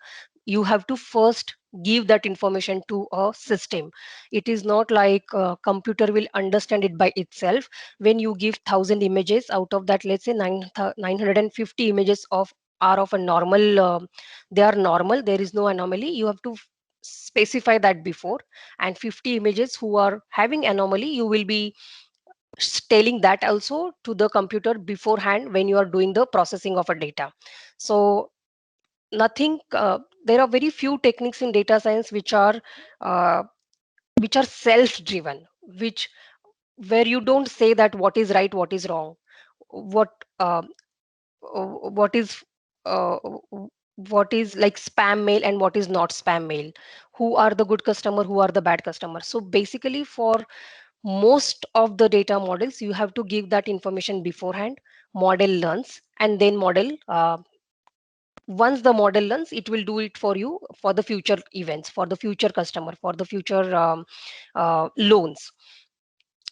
You have to first give that information to a system. It is not like computer will understand it by itself. When you give 1,000 images, out of that, let's say 950 images of are of a normal, they are normal, there is no anomaly. You have to specify that before. And 50 images who are having anomaly, you will be telling that also to the computer beforehand when you are doing the processing of a data. So nothing, there are very few techniques in data science uh, which are self driven, which where you don't say that what is right, what is wrong, what uh, what is uh, what is like spam mail and what is not spam mail, who are the good customer, who are the bad customer. So basically for most of the data models, you have to give that information beforehand. Model learns, and then model once the model learns, it will do it for you for the future events, for the future customer, for the future loans.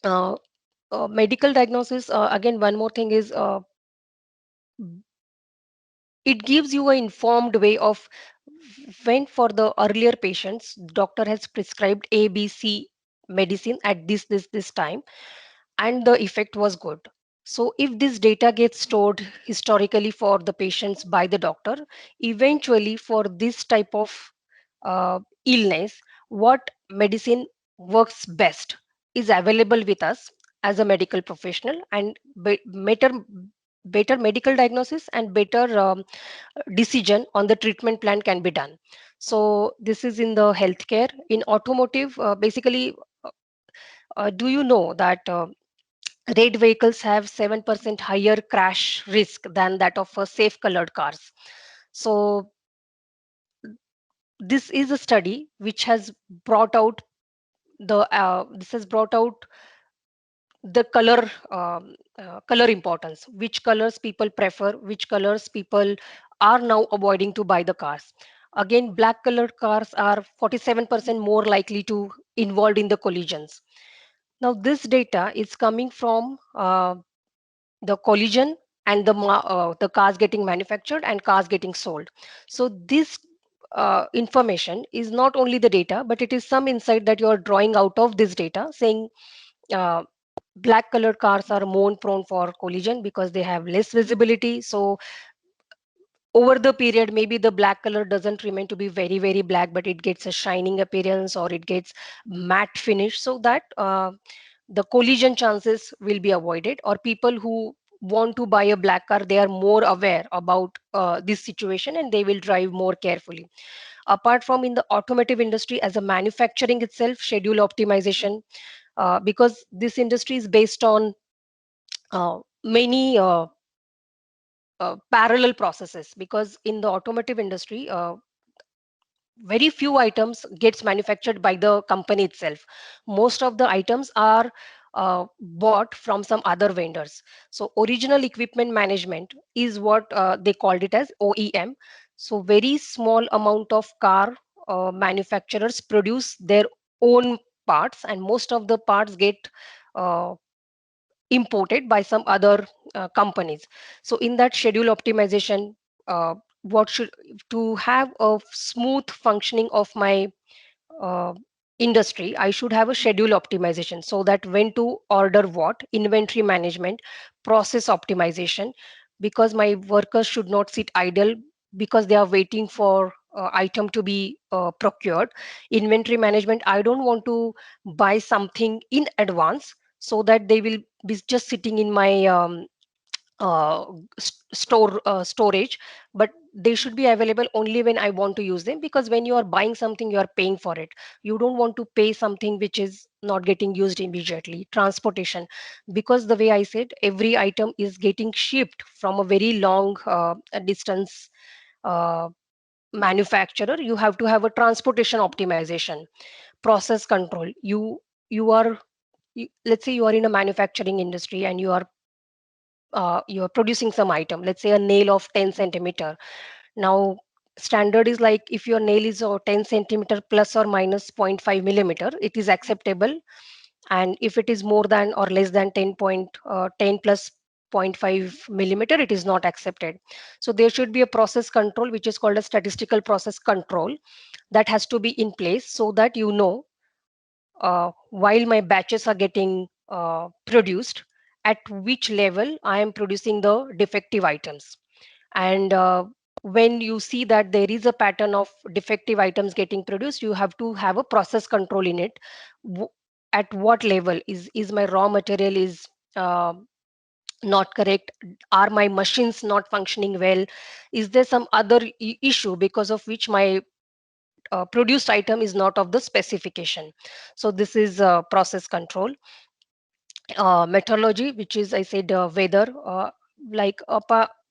uh, Medical diagnosis, again, one more thing is, it gives you an informed way of when for the earlier patients doctor has prescribed ABC medicine at this time, and the effect was good. So if this data gets stored historically for the patients by the doctor, eventually for this type of illness, what medicine works best is available with us as a medical professional, and better medical diagnosis and better decision on the treatment plan can be done. So this is in the healthcare. In automotive, basically, do you know that red vehicles have 7% higher crash risk than that of safe colored cars? So this is a study which has brought out this has brought out the color importance, which colors people prefer, which colors people are now avoiding to buy the cars. Again, black colored cars are 47% more likely to involved in the collisions. Now this data is coming from the collision and the cars getting manufactured and cars getting sold. So this information is not only the data, but it is some insight that you are drawing out of this data, saying uh, black colored cars are more prone for collision because they have less visibility. So over the period, maybe the black color doesn't remain to be very black, but it gets a shining appearance or it gets matte finish, so that the collision chances will be avoided. Or people who want to buy a black car, they are more aware about this situation and they will drive more carefully. Apart from in the automotive industry, as a manufacturing itself, schedule optimization, because this industry is based on many parallel processes, because in the automotive industry, very few items gets manufactured by the company itself. Most of the items are bought from some other vendors. So original equipment management is what they called it as OEM. So very small amount of car manufacturers produce their own parts, and most of the parts get uh, imported by some other companies. So in that schedule optimization, what should to have a smooth functioning of my uh, industry, I should have a schedule optimization, so that when to order what, inventory management, process optimization, because my workers should not sit idle because they are waiting for item to be procured. Inventory management, I don't want to buy something in advance so that they will be just sitting in my uh, storage, but they should be available only when I want to use them, because when you are buying something, you are paying for it. You don't want to pay something which is not getting used immediately. Transportation, because the way I said, every item is getting shipped from a very long distance uh, manufacturer. You have to have a transportation optimization. Process control, you are let's say you are in a manufacturing industry and you are producing some item, let's say a nail of 10 centimeter. Now standard is like if your nail is 10 centimeter plus or minus 0.5 millimeter, it is acceptable. And if it is more than or less than 10 plus zero point 0.5 millimeter, it is not accepted. So there should be a process control, which is called a statistical process control, that has to be in place, so that you know, while my batches are getting produced, at which level I am producing the defective items. And when you see that there is a pattern of defective items getting produced, you have to have a process control in it. W- at what level is my raw material is uh, not correct? Are my machines not functioning well? Is there some other issue because of which my produced item is not of the specification? So this is process control. Meteorology, which is, I said, weather. Like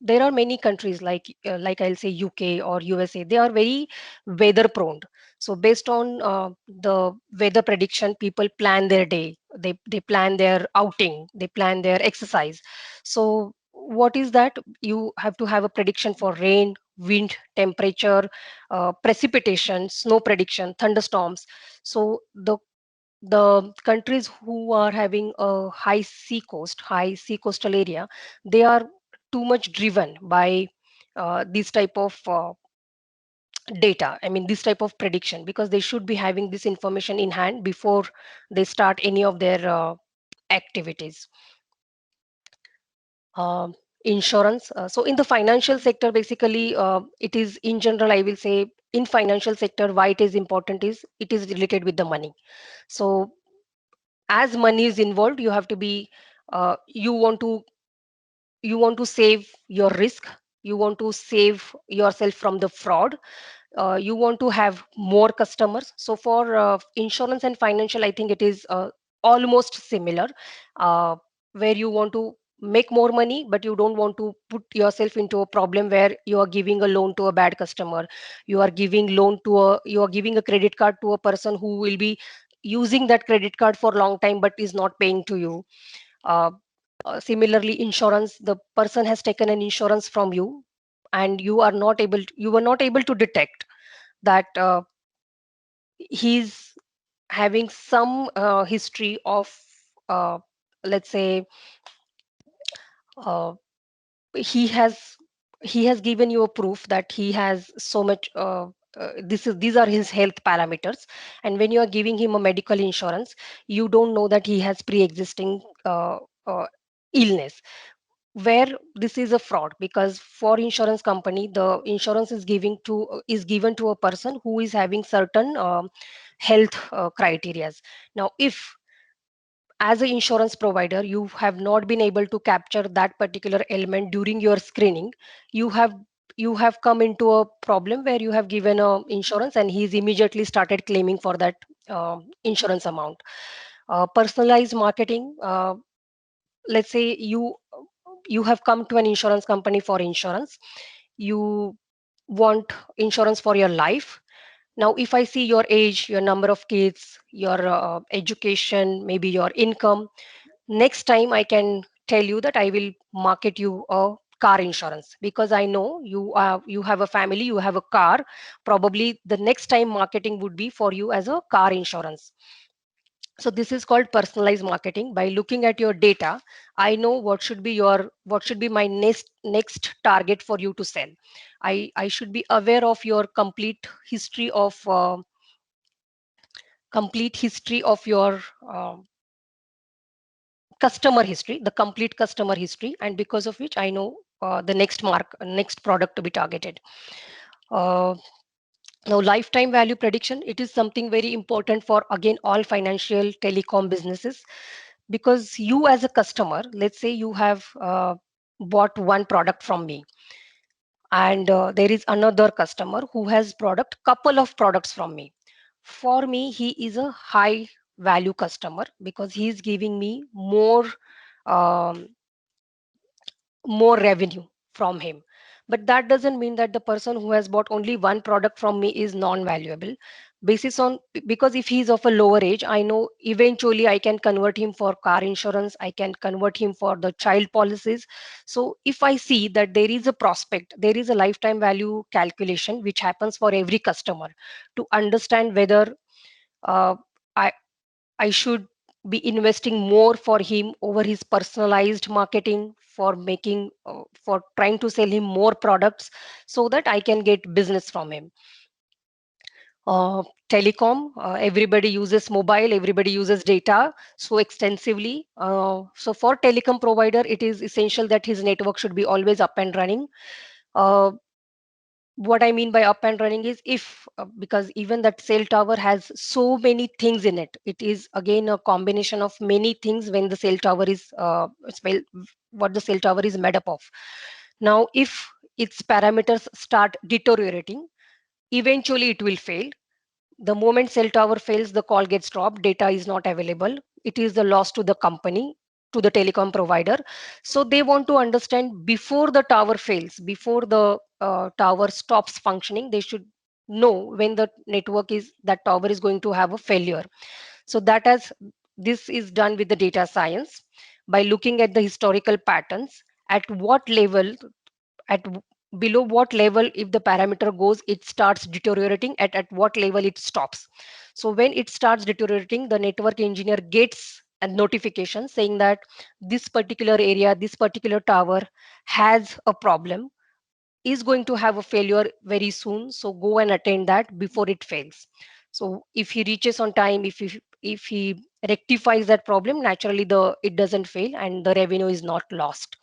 there are many countries like I'll say UK or USA. They are very weather prone. So based on the weather prediction, people plan their day. They plan their outing. They plan their exercise. So what is that? You have to have a prediction for rain, wind, temperature, precipitation, snow prediction, thunderstorms. So the countries who are having a high sea coastal area, they are too much driven by this type of data. I mean, this type of prediction, because they should be having this information in hand before they start any of their activities. um, Insurance. So in the financial sector, basically, it is in general, I will say, in financial sector, why it is important is it is related with the money. So as money is involved, you have to be you want to save your risk, you want to save yourself from the fraud, you want to have more customers. So for insurance and financial, I think it is almost similar, uh, where you want to make more money, but you don't want to put yourself into a problem where you are giving a loan to a bad customer, you are giving a credit card to a person who will be using that credit card for a long time but is not paying to you. uh, Similarly, insurance, the person has taken an insurance from you, and you were not able to detect that he's having some history of, uh, let's say, uh, he has he has given you a proof that he has so much these are his health parameters, and when you are giving him a medical insurance, you don't know that he has pre-existing illness, where this is a fraud. Because for insurance company, the insurance is given to a person who is having certain health criterias. Now if, as an insurance provider, you have not been able to capture that particular element during your screening, you have come into a problem where you have given a insurance and he's immediately started claiming for that insurance amount. Personalized marketing, let's say you have come to an insurance company for insurance. You want insurance for your life. Now if I see your age, your number of kids, your education, maybe your income, next time I can tell you that I will market you a car insurance, because I know you have a family, you have a car. Probably the next time marketing would be for you as a car insurance. So this is called personalized marketing. By looking at your data, I know what should be my next target for you to sell. I should be aware of your complete history of your customer history, the complete customer history, and because of which I know the next product to be targeted. uh, Now, lifetime value prediction, it is something very important for, again, all financial telecom businesses. Because you as a customer, let's say you have bought one product from me, and there is another customer who has product couple of products from me. For me, he is a high value customer because he is giving me um, more revenue from him. But that doesn't mean that the person who has bought only one product from me is non valuable, basis on, because if he's of a lower age, I know eventually I can convert him for car insurance, I can convert him for the child policies. So if I see that there is a prospect, there is a lifetime value calculation which happens for every customer to understand whether uh, I I should be investing more for him over his personalized marketing, for making for trying to sell him more products so that I can get business from him. Telecom, everybody uses mobile, everybody uses data so extensively. So for telecom provider, it is essential that his network should be always up and running. Uh, what I mean by up and running is, if because even that cell tower has so many things in it, it is again a combination of many things when the cell tower is what the cell tower is made up of. Now if its parameters start deteriorating, eventually it will fail. The moment cell tower fails, the call gets dropped, data is not available, it is the loss to the company, to the telecom provider. So they want to understand before the tower fails, before the tower stops functioning, they should know when the network is, that tower is going to have a failure. So that has, this is done with the data science by looking at the historical patterns, at what level, below what level, if the parameter goes, it starts deteriorating, at what level it stops. So when it starts deteriorating, the network engineer gets a notification saying that this particular area, this particular tower has a problem, is going to have a failure very soon, so go and attend that before it fails. So if he reaches on time, if he rectifies that problem, naturally the it doesn't fail and the revenue is not lost.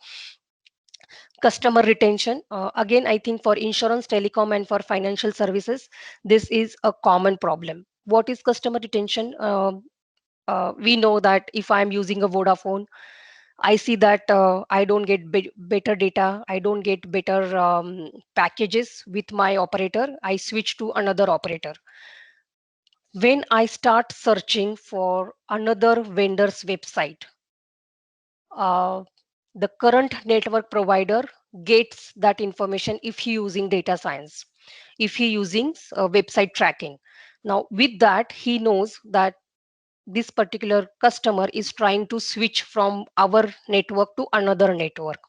Customer retention, again, I think for insurance, telecom, and for financial services, this is a common problem. What is customer retention? We know that if I'm using a Vodafone, I see that I don't get better data, I don't get better packages with my operator, I switch to another operator. When I start searching for another vendor's website, uh, the current network provider gets that information if he using data science, if he using website tracking. Now with that, he knows that this particular customer is trying to switch from our network to another network.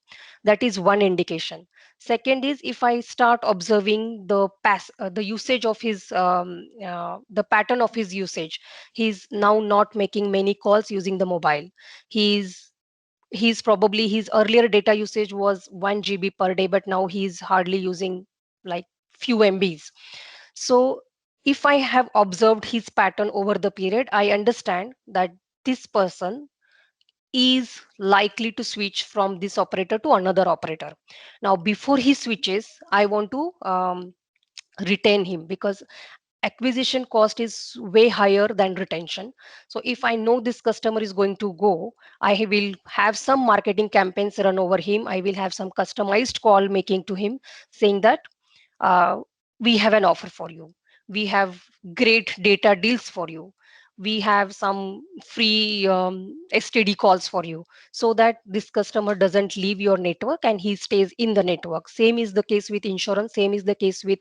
That is one indication. Second is, if I start observing the usage of his the pattern of his usage, he's now not making many calls using the mobile. He's probably, his earlier data usage was 1 GB per day, but now he's hardly using like few MBs. So if I have observed his pattern over the period, I understand that this person is likely to switch from this operator to another operator. Now before he switches, I want to retain him, because acquisition cost is way higher than retention. So if I know this customer is going to go, I will have some marketing campaigns run over him, I will have some customized call making to him saying that uh, we have an offer for you, we have great data deals for you, we have some free STD calls for you, so that this customer doesn't leave your network and he stays in the network. Same is the case with insurance, same is the case with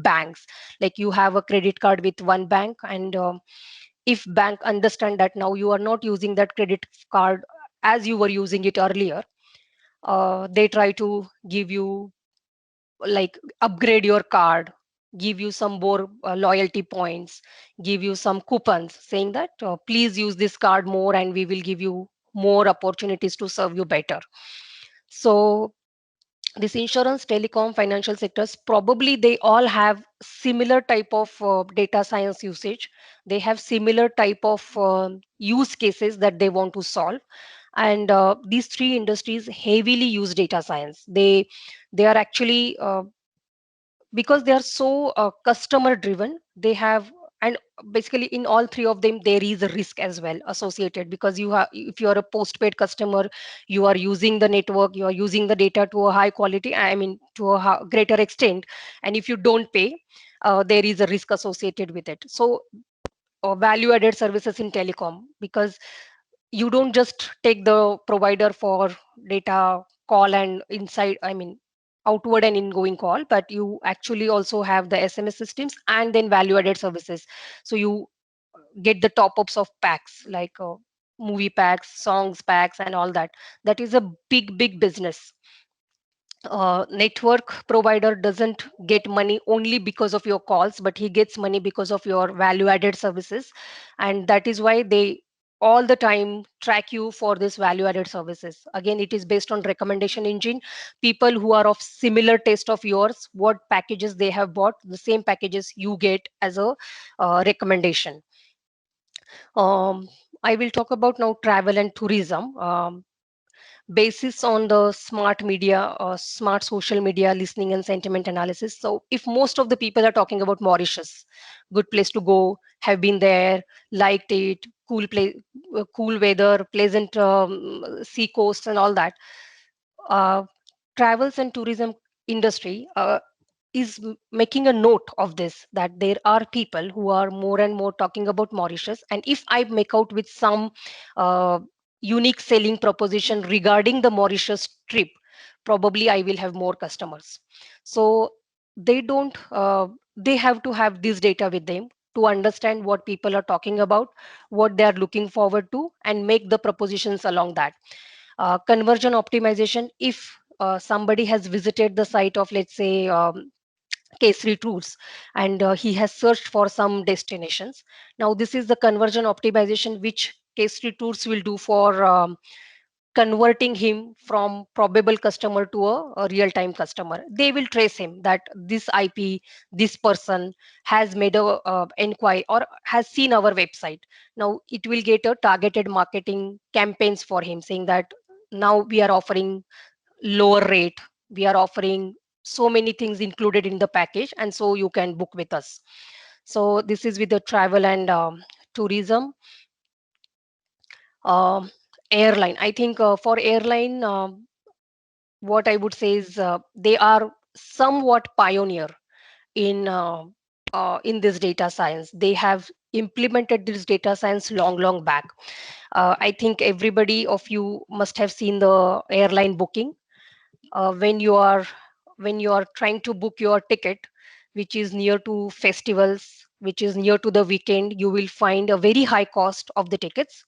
banks. Like you have a credit card with one bank, and if bank understand that now you are not using that credit card as you were using it earlier, they try to give you, like, upgrade your card, give you some more loyalty points, give you some coupons saying that please use this card more and we will give you more opportunities to serve you better. So this insurance, telecom, financial sectors, probably they all have similar type of data science usage, they have similar type of use cases that they want to solve. And these three industries heavily use data science. They are actually because they are so customer driven, they have, and basically in all three of them there is a risk as well associated, because you have, if you are a postpaid customer, you are using the network, you are using the data to a high quality, I mean to a greater extent, and if you don't pay, there is a risk associated with it. So value added services in telecom, because you don't just take the provider for data call and inside, I mean outward and ingoing call, but you actually also have the SMS systems and then value added services. So you get the top ups of packs like movie packs, songs packs, and all that. That is a big business. Network provider doesn't get money only because of your calls, but he gets money because of your value added services. And that is why they all the time track you for this value added services. Again, it is based on recommendation engine. People who are of similar taste of yours, what packages they have bought, the same packages you get as a recommendation. um, I will talk about now travel and tourism. Basis on the smart media, smart social media listening and sentiment analysis. So if most of the people are talking about Mauritius, good place to go, have been there, liked it, cool place, cool weather, pleasant sea coast and all that, uh, travels and tourism industry is making a note of this, that there are people who are more and more talking about Mauritius. And if I make out with some uh, unique selling proposition regarding the Mauritius trip, probably I will have more customers. So they don't, they have to have this data with them to understand what people are talking about, what they are looking forward to, and make the propositions along that. Conversion optimization, if somebody has visited the site of, let's say, Kesri Tours, and he has searched for some destinations. Now, this is the conversion optimization which Kesri Tours will do for converting him from probable customer to a real-time customer. They will trace him that this IP, this person has made a inquiry or has seen our website. Now, it will get a targeted marketing campaigns for him, saying that now we are offering lower rate, we are offering so many things included in the package, and so you can book with us. So this is with the travel and tourism. um, Airline, I think for airline, what I would say is they are somewhat pioneer in this data science. They have implemented this data science long back. I think everybody of you must have seen the airline booking. When you are trying to book your ticket, which is near to festivals, which is near to the weekend, you will find a very high cost of the tickets.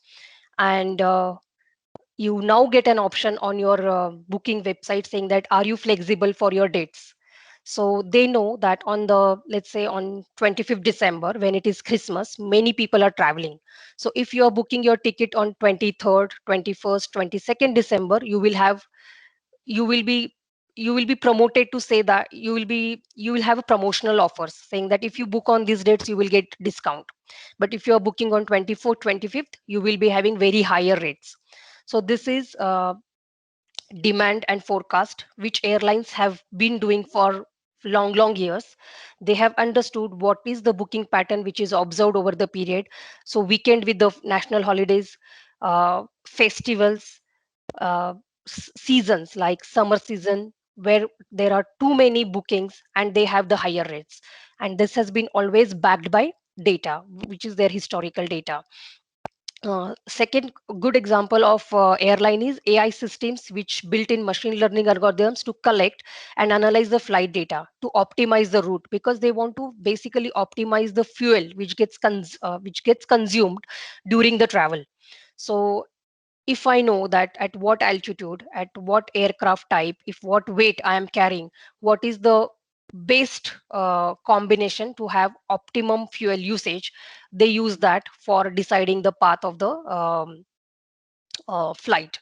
And you now get an option on your booking website saying that are you flexible for your dates. So they know that on the, let's say, on 25th December, when it is Christmas, many people are traveling. So if you are booking your ticket on 23rd, 21st, 22nd December, you will be you will be promoted to say that you will have a promotional offers saying that if you book on these dates you will get discount. But if you are booking on 24th, 25th, you will be having very higher rates. So this is demand and forecast which airlines have been doing for long years. They have understood what is the booking pattern which is observed over the period. So weekend with the national holidays, festivals, seasons like summer season, where there are too many bookings and they have the higher rates. And this has been always backed by data, which is their historical data. Second good example of airline is AI systems which built in machine learning algorithms to collect and analyze the flight data to optimize the route, because they want to basically optimize the fuel which gets consumed during the travel. So if I know that at what altitude, at what aircraft type, if what weight I am carrying, what is the best combination to have optimum fuel usage, they use that for deciding the path of the flight.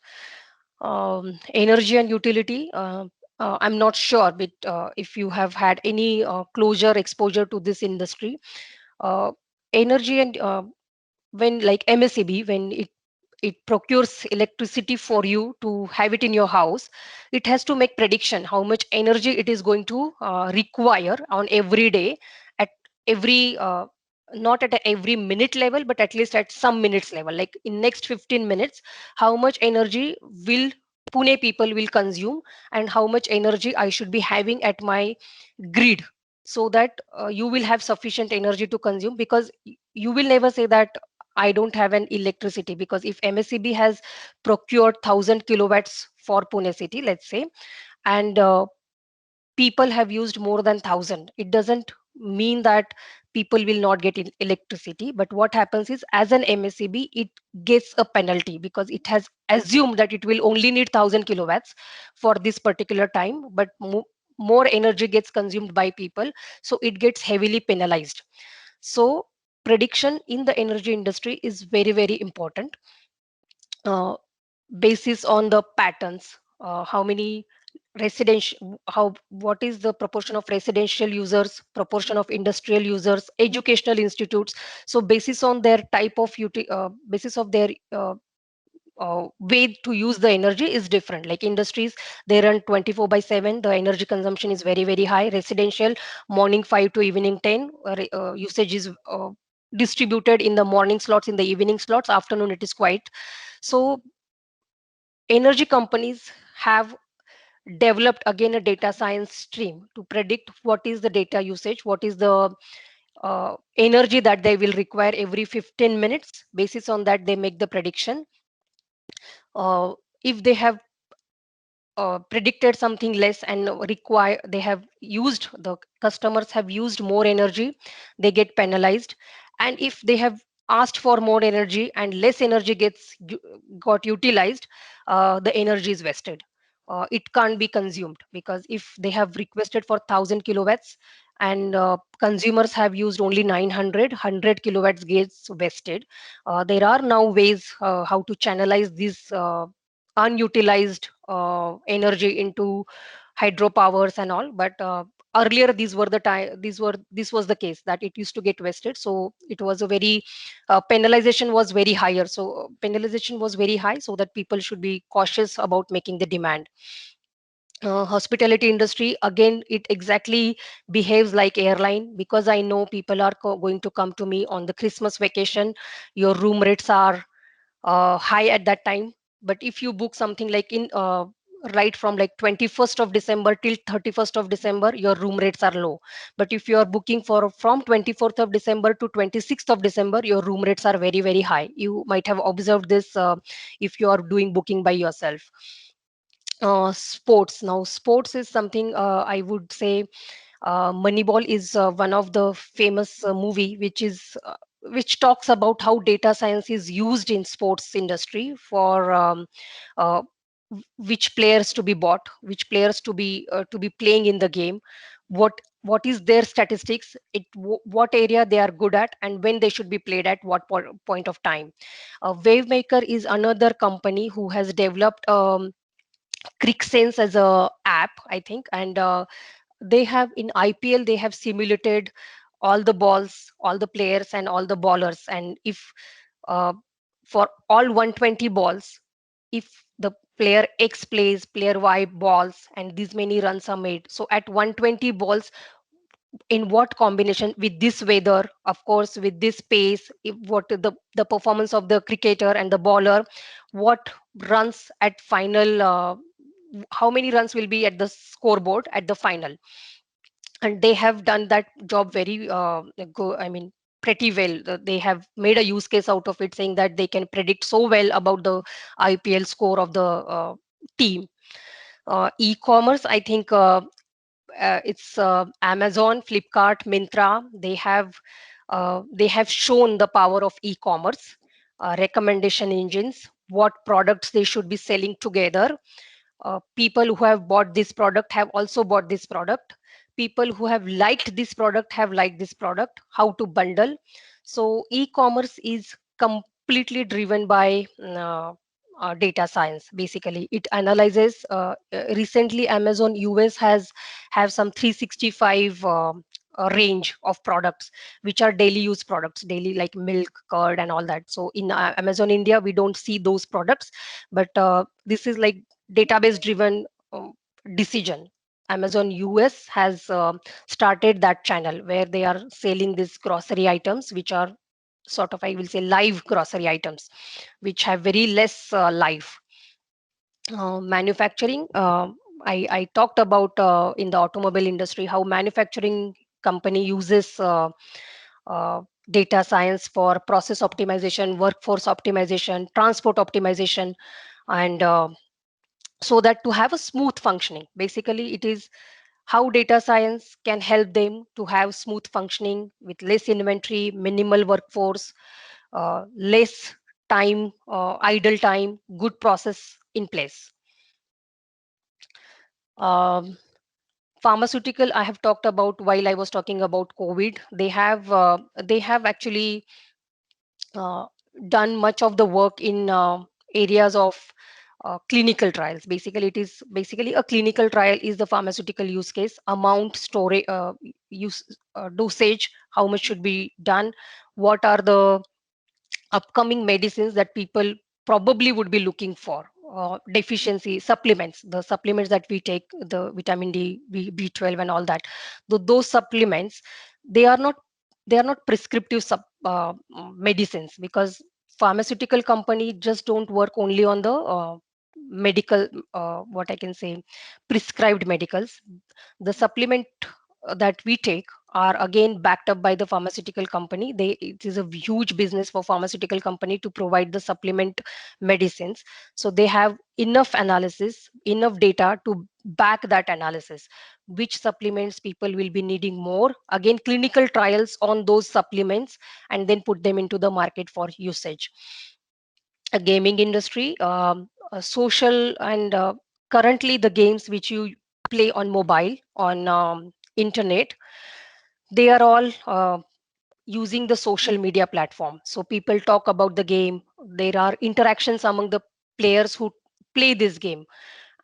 Energy and utility. I'm not sure, but if you have had any closure exposure to this industry, uh, energy and when like MSEB, when it procures electricity for you to have it in your house, it has to make prediction how much energy it is going to require on every day, at every not at a every minute level, but at least at some minutes level, like in next 15 minutes, how much energy will Pune people will consume, and how much energy I should be having at my grid, so that you will have sufficient energy to consume. Because you will never say that I don't have an electricity, because if MSCB has procured 1000 kilowatts for Pune city, let's say, and people have used more than 1,000, it doesn't mean that people will not get electricity. But what happens is, as an MSEB, it gets a penalty because it has assumed that it will only need 1,000 kilowatts for this particular time, but more energy gets consumed by people, so it gets heavily penalized. So prediction in the energy industry is very, very important. uh, Basis on the patterns, how many residential, how, what is the proportion of residential users, proportion of industrial users, educational institutes. So basis on their type of basis of their way to use the energy is different. Like industries, they run 24/7, the energy consumption is very, very high. Residential, morning 5 to evening 10, usage is distributed in the morning slots, in the evening slots, afternoon it is quiet. So energy companies have developed again a data science stream to predict what is the data usage, what is the energy that they will require every 15 minutes. Basis on that, they make the prediction. If they have predicted something less and require, they have used, the customers have used more energy, they get penalized. And if they have asked for more energy and less energy got utilized, the energy is wasted. It can't be consumed, because if they have requested for 1,000 kilowatts and consumers have used only 900 kilowatts gets wasted. There are now ways how to channelize these unutilized energy into hydropowers and all. But earlier these were the time, this was the case, that it used to get wasted. So it was a very penalization was very higher, so penalization was very high, so that people should be cautious about making the demand. Hospitality industry, again, it exactly behaves like airline, because I know people are going to come to me on the Christmas vacation. Your room rates are high at that time. But if you book something like in right from like 21st of December till 31st of December, your room rates are low. But if you are booking for from 24th of December to 26th of December, your room rates are very, very high. You might have observed this if you are doing booking by yourself. Sports, now sports is something, I would say, Moneyball is one of the famous movie which talks about how data science is used in sports industry for uh, which players to be bought, which players to be playing in the game, what is their statistics, what area they are good at, and when they should be played at what point of time. Wavemaker is another company who has developed ClickSense as a app, I think. And they have, in IPL, they have simulated all the balls, all the players, and all the bowlers. And if for all 120 balls, if the player X plays, player Y balls, and these many runs are made, so at 120 balls, in what combination with this weather, of course, with this pace, if what the performance of the cricketer and the bowler, what runs at final, how many runs will be at the scoreboard at the final. And they have done that job very I mean, pretty well. They have made a use case out of it, saying that they can predict so well about the IPL score of the team. E-commerce, I think, it's Amazon, Flipkart, Myntra. They have shown the power of e-commerce, recommendation engines, what products they should be selling together. People who have bought this product have also bought this product. People who have liked this product have liked this product. How to bundle. So e-commerce is completely driven by data science. Basically, it analyzes. Recently, Amazon US has have some 365 range of products which are daily use products, daily, like milk, curd, and all that. So in Amazon India, we don't see those products, but this is like database driven decision. Amazon US has started that channel where they are selling these grocery items, which are sort of, I will say, live grocery items, which have very less life. Manufacturing, I talked about in the automobile industry how manufacturing company uses data science for process optimization, workforce optimization, transport optimization, and so that to have a smooth functioning. Basically, it is how data science can help them to have smooth functioning with less inventory, minimal workforce, less time, idle time, good process in place. Um, Pharmaceutical, I have talked about while I was talking about COVID. They have actually uh, done much of the work in areas of clinical trials. Basically, it is basically a clinical trial is the pharmaceutical use case, amount, storage, use, dosage, how much should be done, what are the upcoming medicines that people probably would be looking for, deficiency supplements, the supplements that we take, the vitamin D, B12 and all that. Those supplements, they are not prescriptive medicines, because pharmaceutical company just don't work only on the medical, what I can say, prescribed medicals. The supplement that we take are again backed up by the pharmaceutical company. It is a huge business for pharmaceutical company to provide the supplement medicines. So they have enough analysis, enough data to back that analysis, which supplements people will be needing more, again clinical trials on those supplements, and then put them into the market for usage. A gaming industry, a social, and currently the games which you play on mobile, on internet, they are all using the social media platform. So people talk about the game, there are interactions among the players who play this game,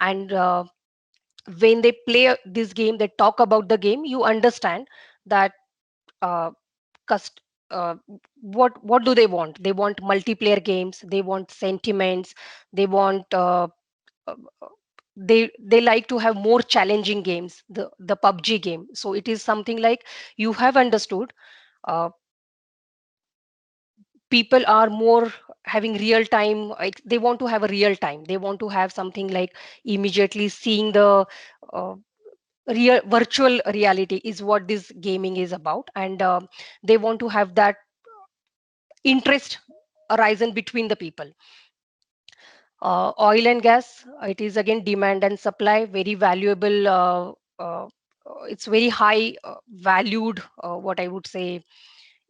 and when they play this game, they talk about the game, you understand that uh, cust- uh, what do they want. They want multiplayer games, they want sentiments, they want uh, they like to have more challenging games, the PUBG game. So it is something like, you have understood, uh, people are more having real time, like they want to have a real time, they want to have something like immediately seeing the uh, real virtual reality is what this gaming is about, and they want to have that interest arisen between the people. Oil and gas, it is again demand and supply, very valuable, it's very high valued, what I would say,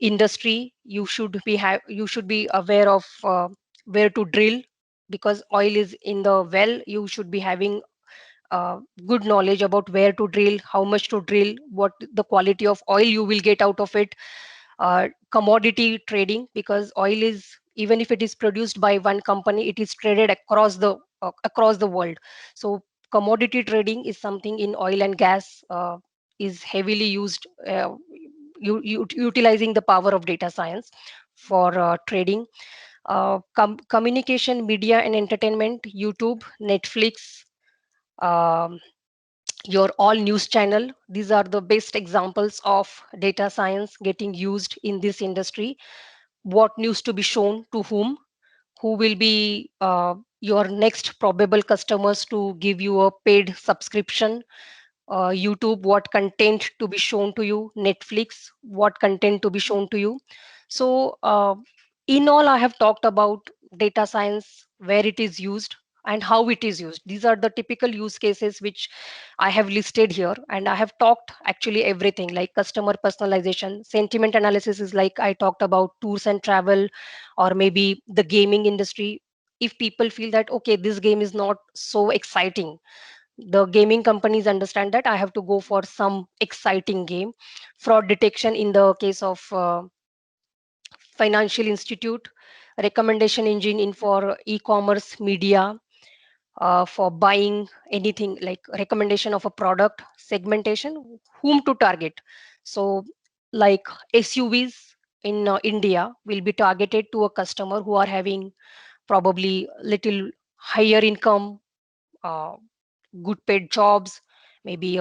industry. You should be aware of where to drill, because oil is in the well. You should be having good knowledge about where to drill, how much to drill, what the quality of oil you will get out of it. Commodity trading, because oil is, even if it is produced by one company, it is traded across the world. So commodity trading is something in oil and gas, is heavily used, utilizing the power of data science for trading. Communication, media and entertainment, YouTube, Netflix, um, your all news channel, these are the best examples of data science getting used in this industry. What news to be shown to who will be your next probable customers to give you a paid subscription. YouTube, what content to be shown to you. Netflix, what content to be shown to you. So in all, I have talked about data science, where it is used and how it is used. These are the typical use cases which I have listed here, and I have talked actually everything like customer personalization, sentiment analysis is like I talked about tours and travel, or maybe the gaming industry. If people feel that okay, this game is not so exciting, the gaming companies understand that I have to go for some exciting game. Fraud detection in the case of financial institute, recommendation engine in for e-commerce media, for buying anything like recommendation of a product, segmentation, whom to target. So like SUVs in India will be targeted to a customer who are having probably little higher income, uh, good paid jobs, maybe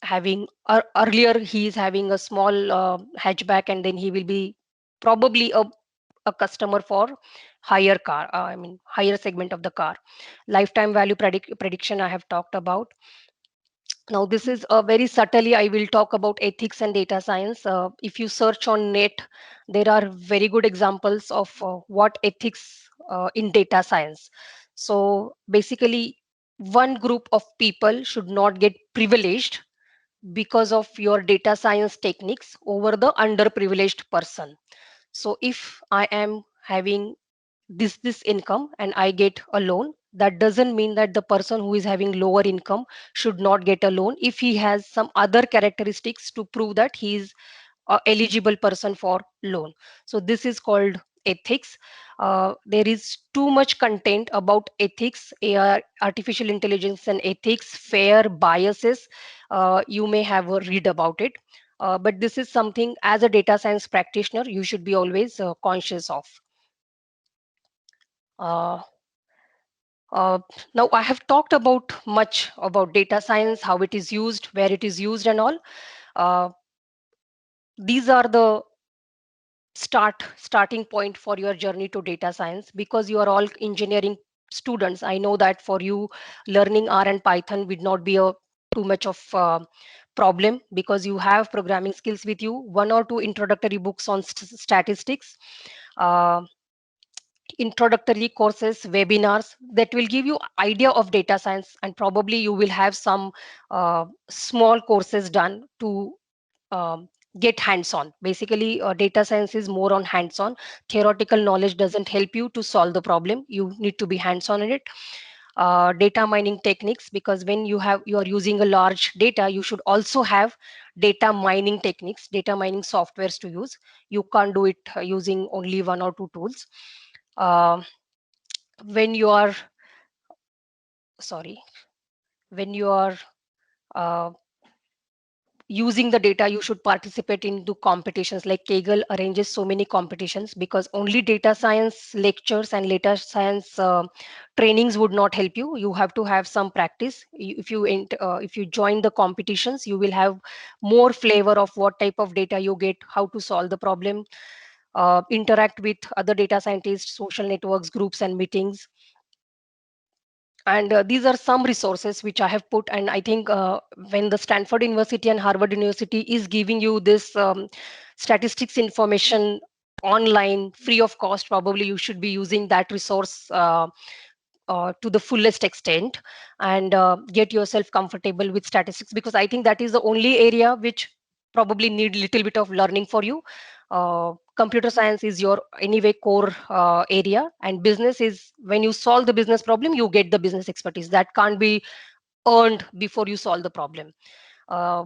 having earlier he is having a small hatchback, and then he will be probably a customer for higher car, I mean higher segment of the car. Lifetime value prediction I have talked about. Now this is a very subtly I will talk about ethics and data science. If you search on net, there are very good examples of what ethics in data science. So basically one group of people should not get privileged because of your data science techniques over the underprivileged person. So if I am having this income and I get a loan, that doesn't mean that the person who is having lower income should not get a loan if he has some other characteristics to prove that he is eligible person for loan. So this is called ethics. There is too much content about ethics, AI, artificial intelligence and ethics, fair biases. You may have a read about it. But this is something as a data science practitioner you should be always conscious of. Uh, uh, Now I have talked about much about data science, how it is used, where it is used and all. Uh, these are the starting point for your journey to data science, because you are all engineering students. I know that for you learning R and Python would not be a too much of problem, because you have programming skills with you, one or two introductory books on statistics, uh, introductory courses, webinars that will give you idea of data science, and probably you will have some small courses done to um, get hands-on. Basically, data science is more on hands-on. Theoretical knowledge doesn't help you to solve the problem. You need to be hands-on in it. Data mining techniques, because when you are using a large data, you should also have data mining techniques, data mining softwares to use. You can't do it using only one or two tools. Uh, when you are sorry when you are uh, using the data, you should participate into competitions. Like Kaggle arranges so many competitions, because only data science lectures and data science trainings would not help you. You have to have some practice. If you join the competitions, you will have more flavor of what type of data you get, how to solve the problem, interact with other data scientists, social networks, groups and meetings. And these are some resources which I have put. And I think when the Stanford University and Harvard University is giving you this statistics information online free of cost, probably you should be using that resource to the fullest extent, and get yourself comfortable with statistics, because I think that is the only area which probably need little bit of learning for you. Computer science is your anyway core area, and business is when you solve the business problem, you get the business expertise that can't be earned before you solve the problem. uh,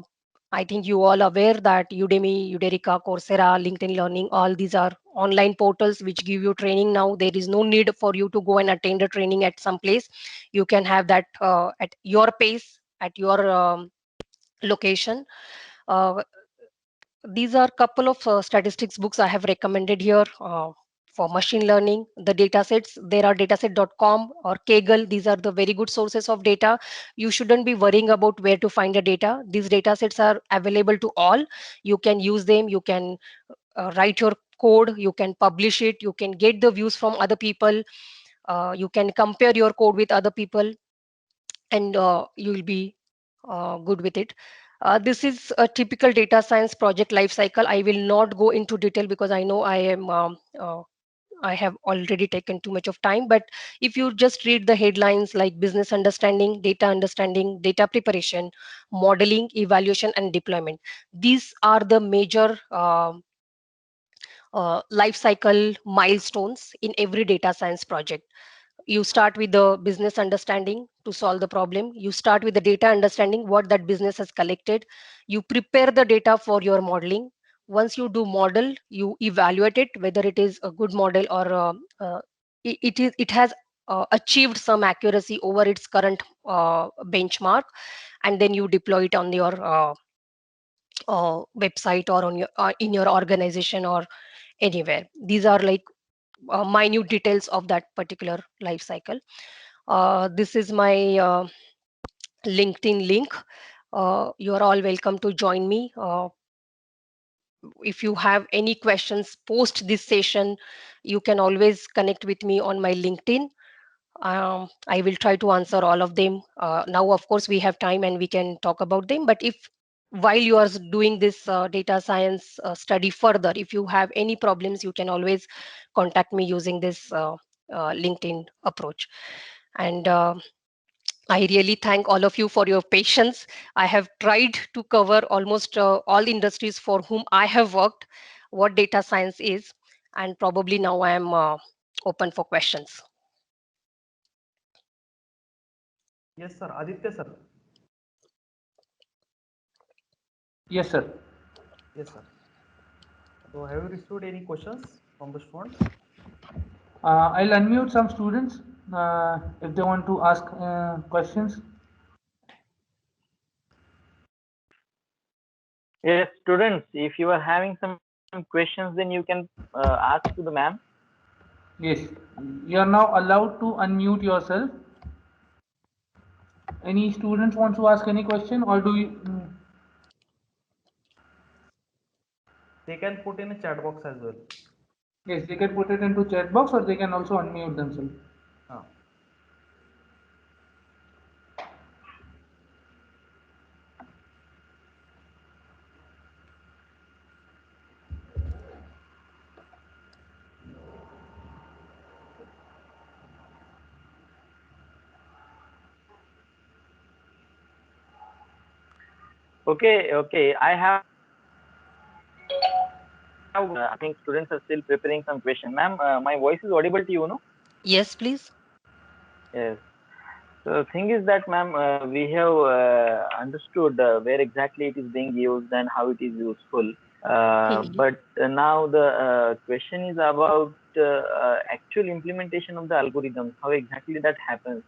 I think you all aware that Udemy, Uderica, Coursera, LinkedIn Learning, all these are online portals which give you training now. There is no need for you to go and attend a training at some place. You can have that at your pace, at your location. Uh, these are couple of statistics books I have recommended here. For machine learning, the data sets, there are dataset.com or Kaggle. These are the very good sources of data. You shouldn't be worrying about where to find the data. These data sets are available to all. You can use them. You can write your code. You can publish it. You can get the views from other people. You can compare your code with other people, and you will be good with it. This is a typical data science project life cycle. I will not go into detail because I know I have already taken too much of time. But if you just read the headlines like business understanding, data preparation, modeling, evaluation, and deployment, these are the major life cycle milestones in every data science project. You start with the business understanding to solve the problem. You start with the data understanding what that business has collected. You prepare the data for your modeling. Once you do model, you evaluate it whether it is a good model or it has achieved some accuracy over its current benchmark, and then you deploy it on your website or on your in your organization or anywhere. These are like minute details of that particular life cycle. This is my LinkedIn link. You are all welcome to join me. If you have any questions post this session, you can always connect with me on my LinkedIn. I will try to answer all of them. Now, of course, we have time and we can talk about them. But if while you are doing this data science study further, if you have any problems, you can always contact me using this LinkedIn approach. And I really thank all of you for your patience. I have tried to cover almost all industries for whom I have worked, what data science is, and probably now I am open for questions. Yes, sir. Aditya, sir. Yes, sir. Yes, sir. So, have you received any questions from the students? I'll unmute some students if they want to ask questions. Yes, students, if you are having some questions, then you can ask to the ma'am. Yes, you are now allowed to unmute yourself. Any students want to ask any question, or do you? They can put in a chat box as well. Yes, they can put it into chat box, or they can also unmute themselves. Ah. Okay. I think students are still preparing some question. Ma'am, my voice is audible to you, no? Yes, please. Yes. So the thing is that, ma'am, we have understood where exactly it is being used and how it is useful. But now the question is about actual implementation of the algorithms, how exactly that happens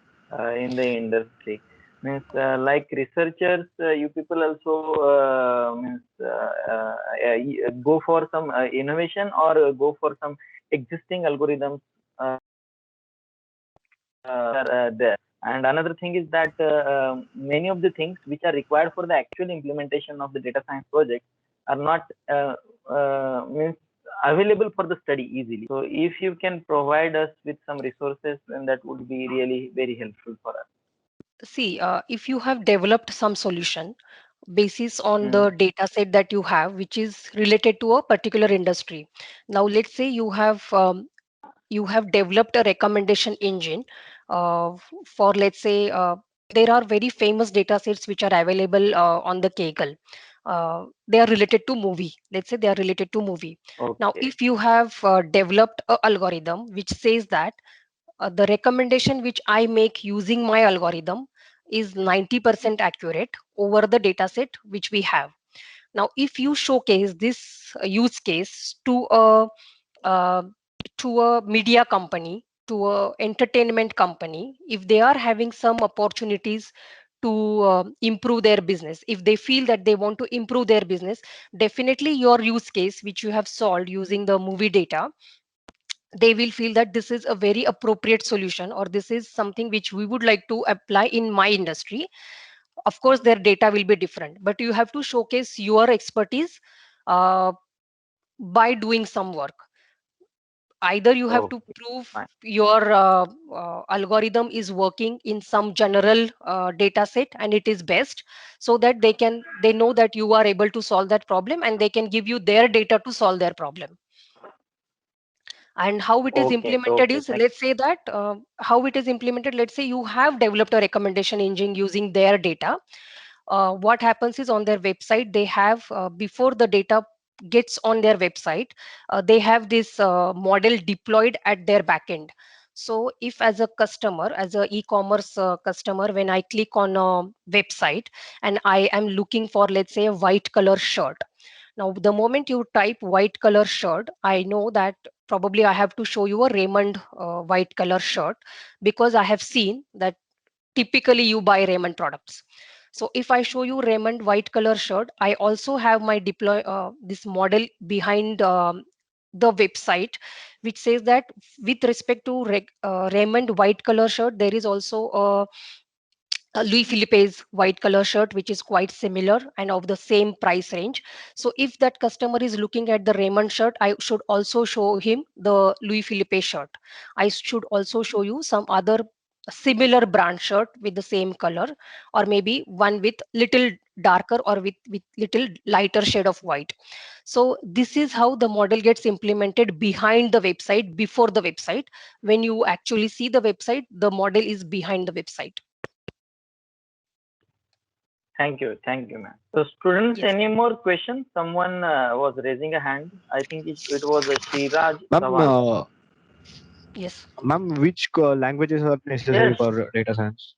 in the industry. Means like researchers, you people also go for some innovation or go for some existing algorithms there. And another thing is that many of the things which are required for the actual implementation of the data science project are not means available for the study easily. So if you can provide us with some resources, then that would be really very helpful for us. See, if you have developed some solution basis on the data set that you have, which is related to a particular industry. Now, let's say you have developed a recommendation engine for, let's say, there are very famous data sets which are available on the Kaggle. They are related to movie. Let's say they are related to movie. Now, Okay. if you have developed a algorithm which says that the recommendation which I make using my algorithm is 90% accurate over the data set which we have. Now, if you showcase this use case uh, to a media company, to a entertainment company, if they are having some opportunities to improve their business, if they feel that they want to improve their business, definitely your use case which you have solved using the movie data, they will feel that this is a very appropriate solution, or this is something which we would like to apply in my industry. Of course their data will be different, but you have to showcase your expertise uh, by doing some work. Either you have to Okay. prove Fine. your algorithm is working in some general data set and it is best, so that they know that you are able to solve that problem and they can give you their data to solve their problem. And how it is Okay. implemented Okay. is, let's say that how it is implemented, let's say you have developed a recommendation engine using their data. What happens is, on their website they have, before the data gets on their website, they have this model deployed at their backend. So if, as a customer, as a e-commerce customer, when I click on a website and I am looking for, let's say, a white color shirt. Now, the moment you type white color shirt, I know that probably I have to show you a Raymond white color shirt, because I have seen that typically you buy Raymond products. So if I show you Raymond white color shirt, I also have my deploy this model behind the website, which says that with respect to Raymond white color shirt, there is also a Louis Philippe's white color shirt, which is quite similar and of the same price range. So if that customer is looking at the Raymond shirt, I should also show him the Louis Philippe shirt. I should also show you some other similar brand shirt with the same color, or maybe one with little darker or with little lighter shade of white. So this is how the model gets implemented behind the website, before the website. When you actually see the website, the model is behind the website. Thank you, ma'am. So, students, Yes. any more questions? Someone was raising a hand. I think it was a Shiraj Ma'am, Sawal. Yes. ma'am, which languages are necessary Yes. for data science?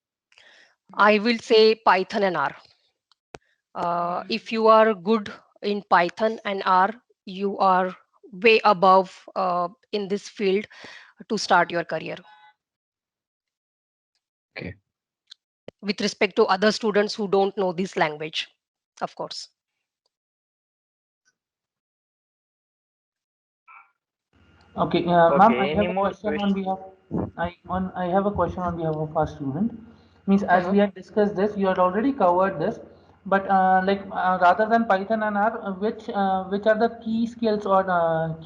I will say Python and R. If you are good in Python and R, you are way above in this field to start your career. Okay. With respect to other students who don't know this language, of course. Okay, ma'am, I Okay. have Any a more question on questions? behalf. I have a question on behalf of our student. Means as Mhm. we had discussed this, you had already covered this, but rather than Python and R, which are the key skills or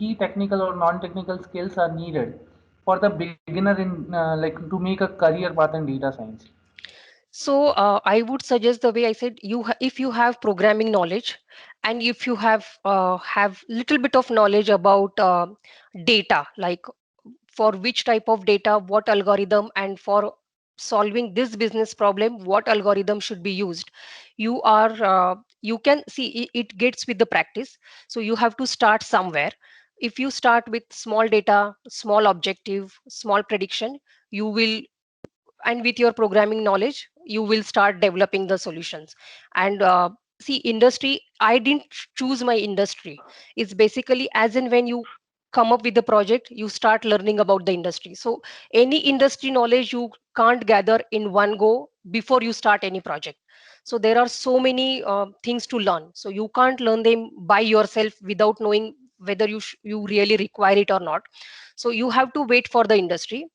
key technical or non-technical skills are needed for the beginner in like to make a career path in data science? So I would suggest the way I said, if you have programming knowledge, and if you have little bit of knowledge about data, like for which type of data, what algorithm, and for solving this business problem, what algorithm should be used. You can see it gets with the practice. So you have to start somewhere. If you start with small data, small objective, small prediction, you will, and with your programming knowledge, you will start developing the solutions. And see, industry, I didn't choose my industry. It's basically as and when you come up with the project, you start learning about the industry. So any industry knowledge you can't gather in one go before you start any project. So there are so many things to learn, so you can't learn them by yourself without knowing whether you really require it or not. So you have to wait for the industry,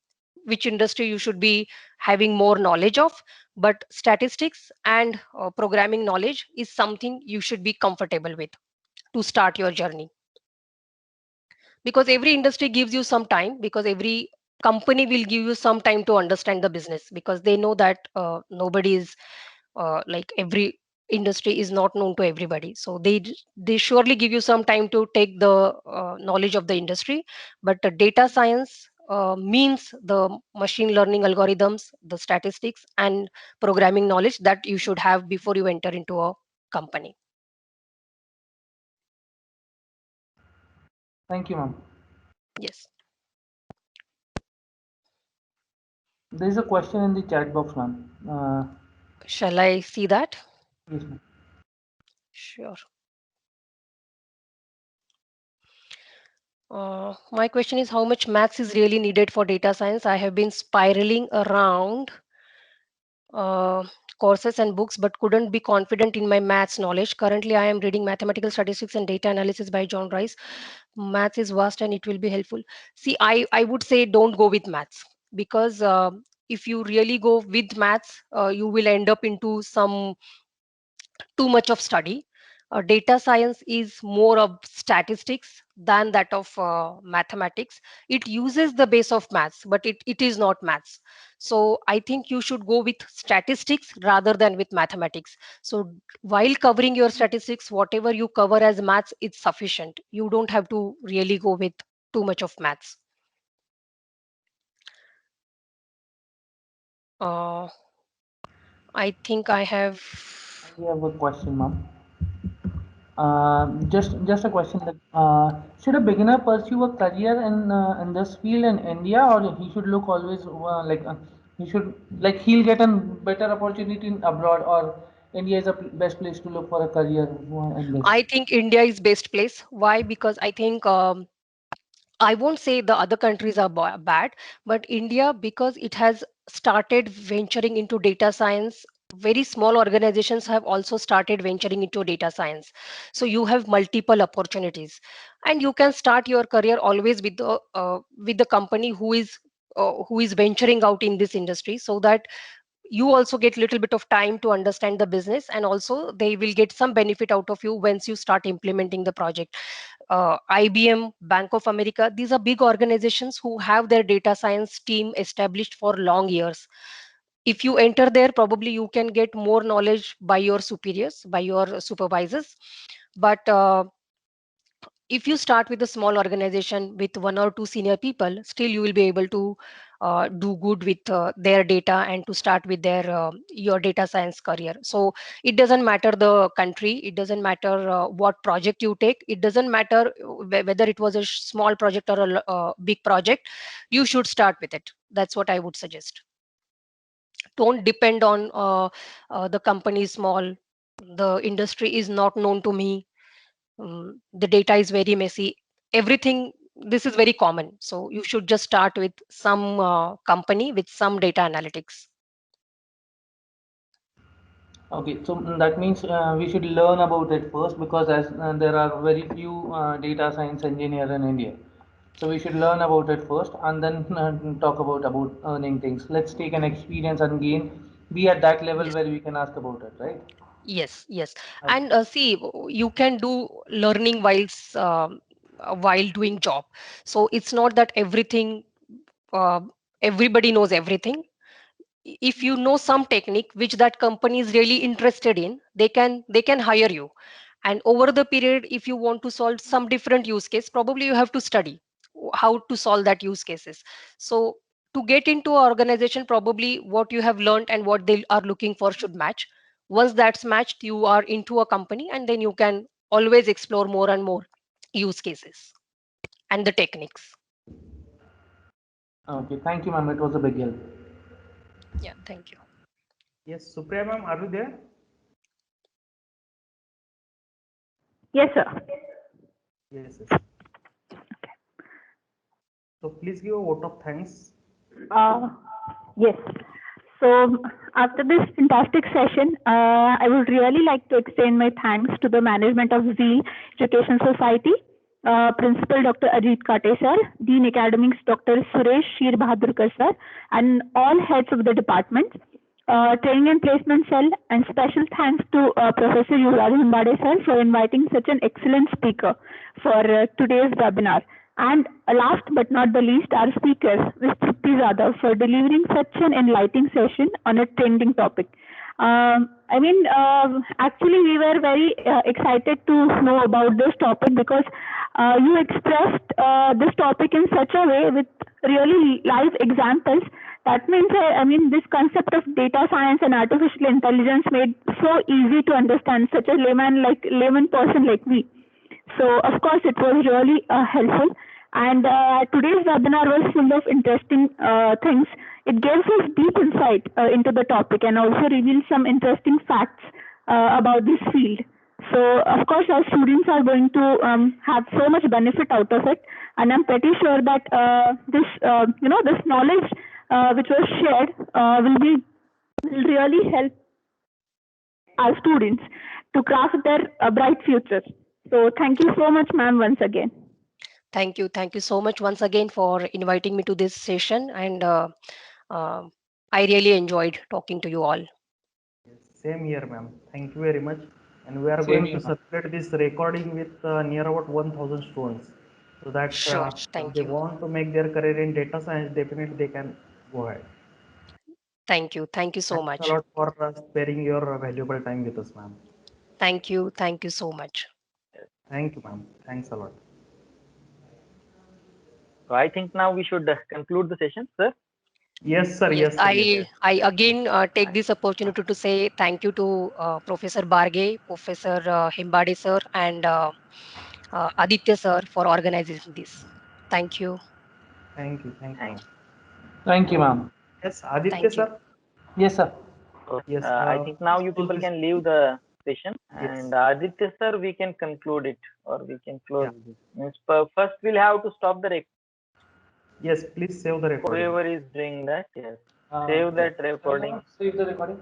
which industry you should be having more knowledge of. But statistics and programming knowledge is something you should be comfortable with to start your journey, because every industry gives you some time, because every company will give you some time to understand the business, because they know that nobody is like every industry is not known to everybody. So they surely give you some time to take the knowledge of the industry. But data science means the machine learning algorithms, the statistics and programming knowledge that you should have before you enter into a company. Thank you, ma'am. Yes. There is a question in the chat box, ma'am. Shall I see that? Yes, ma'am. Sure. My question is, how much maths is really needed for data science? I have been spiraling around uh, courses and books, but couldn't be confident in my maths knowledge. Currently, I am reading Mathematical Statistics and Data Analysis by John Rice. Maths is vast and it will be helpful. See, I would say don't go with maths, because if you really go with maths, you will end up into some too much of study. Data science is more of statistics than that of mathematics. It uses the base of maths, but it is not maths. So I think you should go with statistics rather than with mathematics. So while covering your statistics, whatever you cover as maths, it's sufficient. You don't have to really go with too much of maths. Uh, I think I have. We have a question, ma'am. Just a question that should a beginner pursue a career in this field in India, or he should look always he should like he'll get a better opportunity in abroad, or India is the best place to look for a career in this? I think India is best place. Why? Because I think I won't say the other countries are bad, but India, because it has started venturing into data science, very small organizations have also started venturing into data science. So you have multiple opportunities, and you can start your career always with the company who is venturing out in this industry, so that you also get little bit of time to understand the business, and also they will get some benefit out of you once you start implementing the project. IBM, Bank of America, these are big organizations who have their data science team established for long years. If you enter there, probably you can get more knowledge by your superiors, by your supervisors. But if you start with a small organization with one or two senior people, still you will be able to do good with their data and to start with their your data science career. So it doesn't matter the country, it doesn't matter what project you take, it doesn't matter whether it was a small project or a big project, you should start with it. That's what I would suggest. Don't depend on the company is small, the industry is not known to me, the data is very messy, everything. This is very common, so you should just start with some company with some data analytics. Okay, so that means we should learn about it first, because as there are very few data science engineer in India. So we should learn about it first and then talk about earning things. Let's take an experience and gain, be at that level Yes. where we can ask about it, right? Yes, yes. Okay. And see, you can do learning while doing job. So it's not that everything, uh, everybody knows everything. If you know some technique which that company is really interested in, they can hire you. And over the period, if you want to solve some different use case, probably you have to study how to solve that use cases. So to get into an organization, probably what you have learned and what they are looking for should match. Once that's matched, you are into a company, and then you can always explore more and more use cases and the techniques. Okay, thank you, ma'am. It was a big help. Yeah, thank you. Yes, Supriya ma'am, are you there? Yes, sir. Yes, yes. So please give a vote of thanks. Yes. So after this fantastic session, I would really like to extend my thanks to the management of Zeal Education Society, Principal Dr. Ajit Kate sir, Dean Academics Dr. Suresh Shir Bahadurkar sir, and all heads of the departments, training and placement cell, and special thanks to Professor Yuvraj Hambade sir for inviting such an excellent speaker for today's webinar. And last but not the least, our speaker, Ms. Trupti Zadav, for delivering such an enlightening session on a trending topic. Actually, we were very excited to know about this topic because you expressed this topic in such a way with really live examples. That means, this concept of data science and artificial intelligence made so easy to understand such a layman person like me. So, of course, it was really helpful. And today's webinar was full of interesting things. It gives us deep insight into the topic and also reveals some interesting facts about this field. So, of course, our students are going to have so much benefit out of it. And I'm pretty sure that this knowledge which was shared will really help our students to craft their bright futures. So thank you so much, ma'am, once again. Thank you. Thank you so much once again for inviting me to this session. And I really enjoyed talking to you all. Yes, same here, ma'am. Thank you very much. And we are Same going here, to ma'am. circulate this recording with near about 1,000 students. So that Sure. if Thank they you. want to make their career in data science, definitely they can go ahead. Thank you. Thank you so Thanks a much. lot for sparing your valuable time with us, ma'am. Thank you. Thank you so much. Thank you, ma'am. Thanks a lot. So I think now we should conclude the session, sir. Yes, sir. Yes, Yes, sir. Yes. I again take this opportunity to say thank you to Professor Barge, Professor Himbade sir, and Aditya sir for organizing this. Thank you. Thank you. Thank you, ma'am. Thanks. Thank you, ma'am. Yes, Aditya, Thank you. sir. Yes, sir. So Yes. I think now Please you close people this. can leave the session, Yes. and Aditya sir, we can conclude it, or we can close Yeah. this. Means first we'll have to stop the recording. Yes, please save the recording. Whoever is doing that, yes, Yeah. save that recording. Save the recording.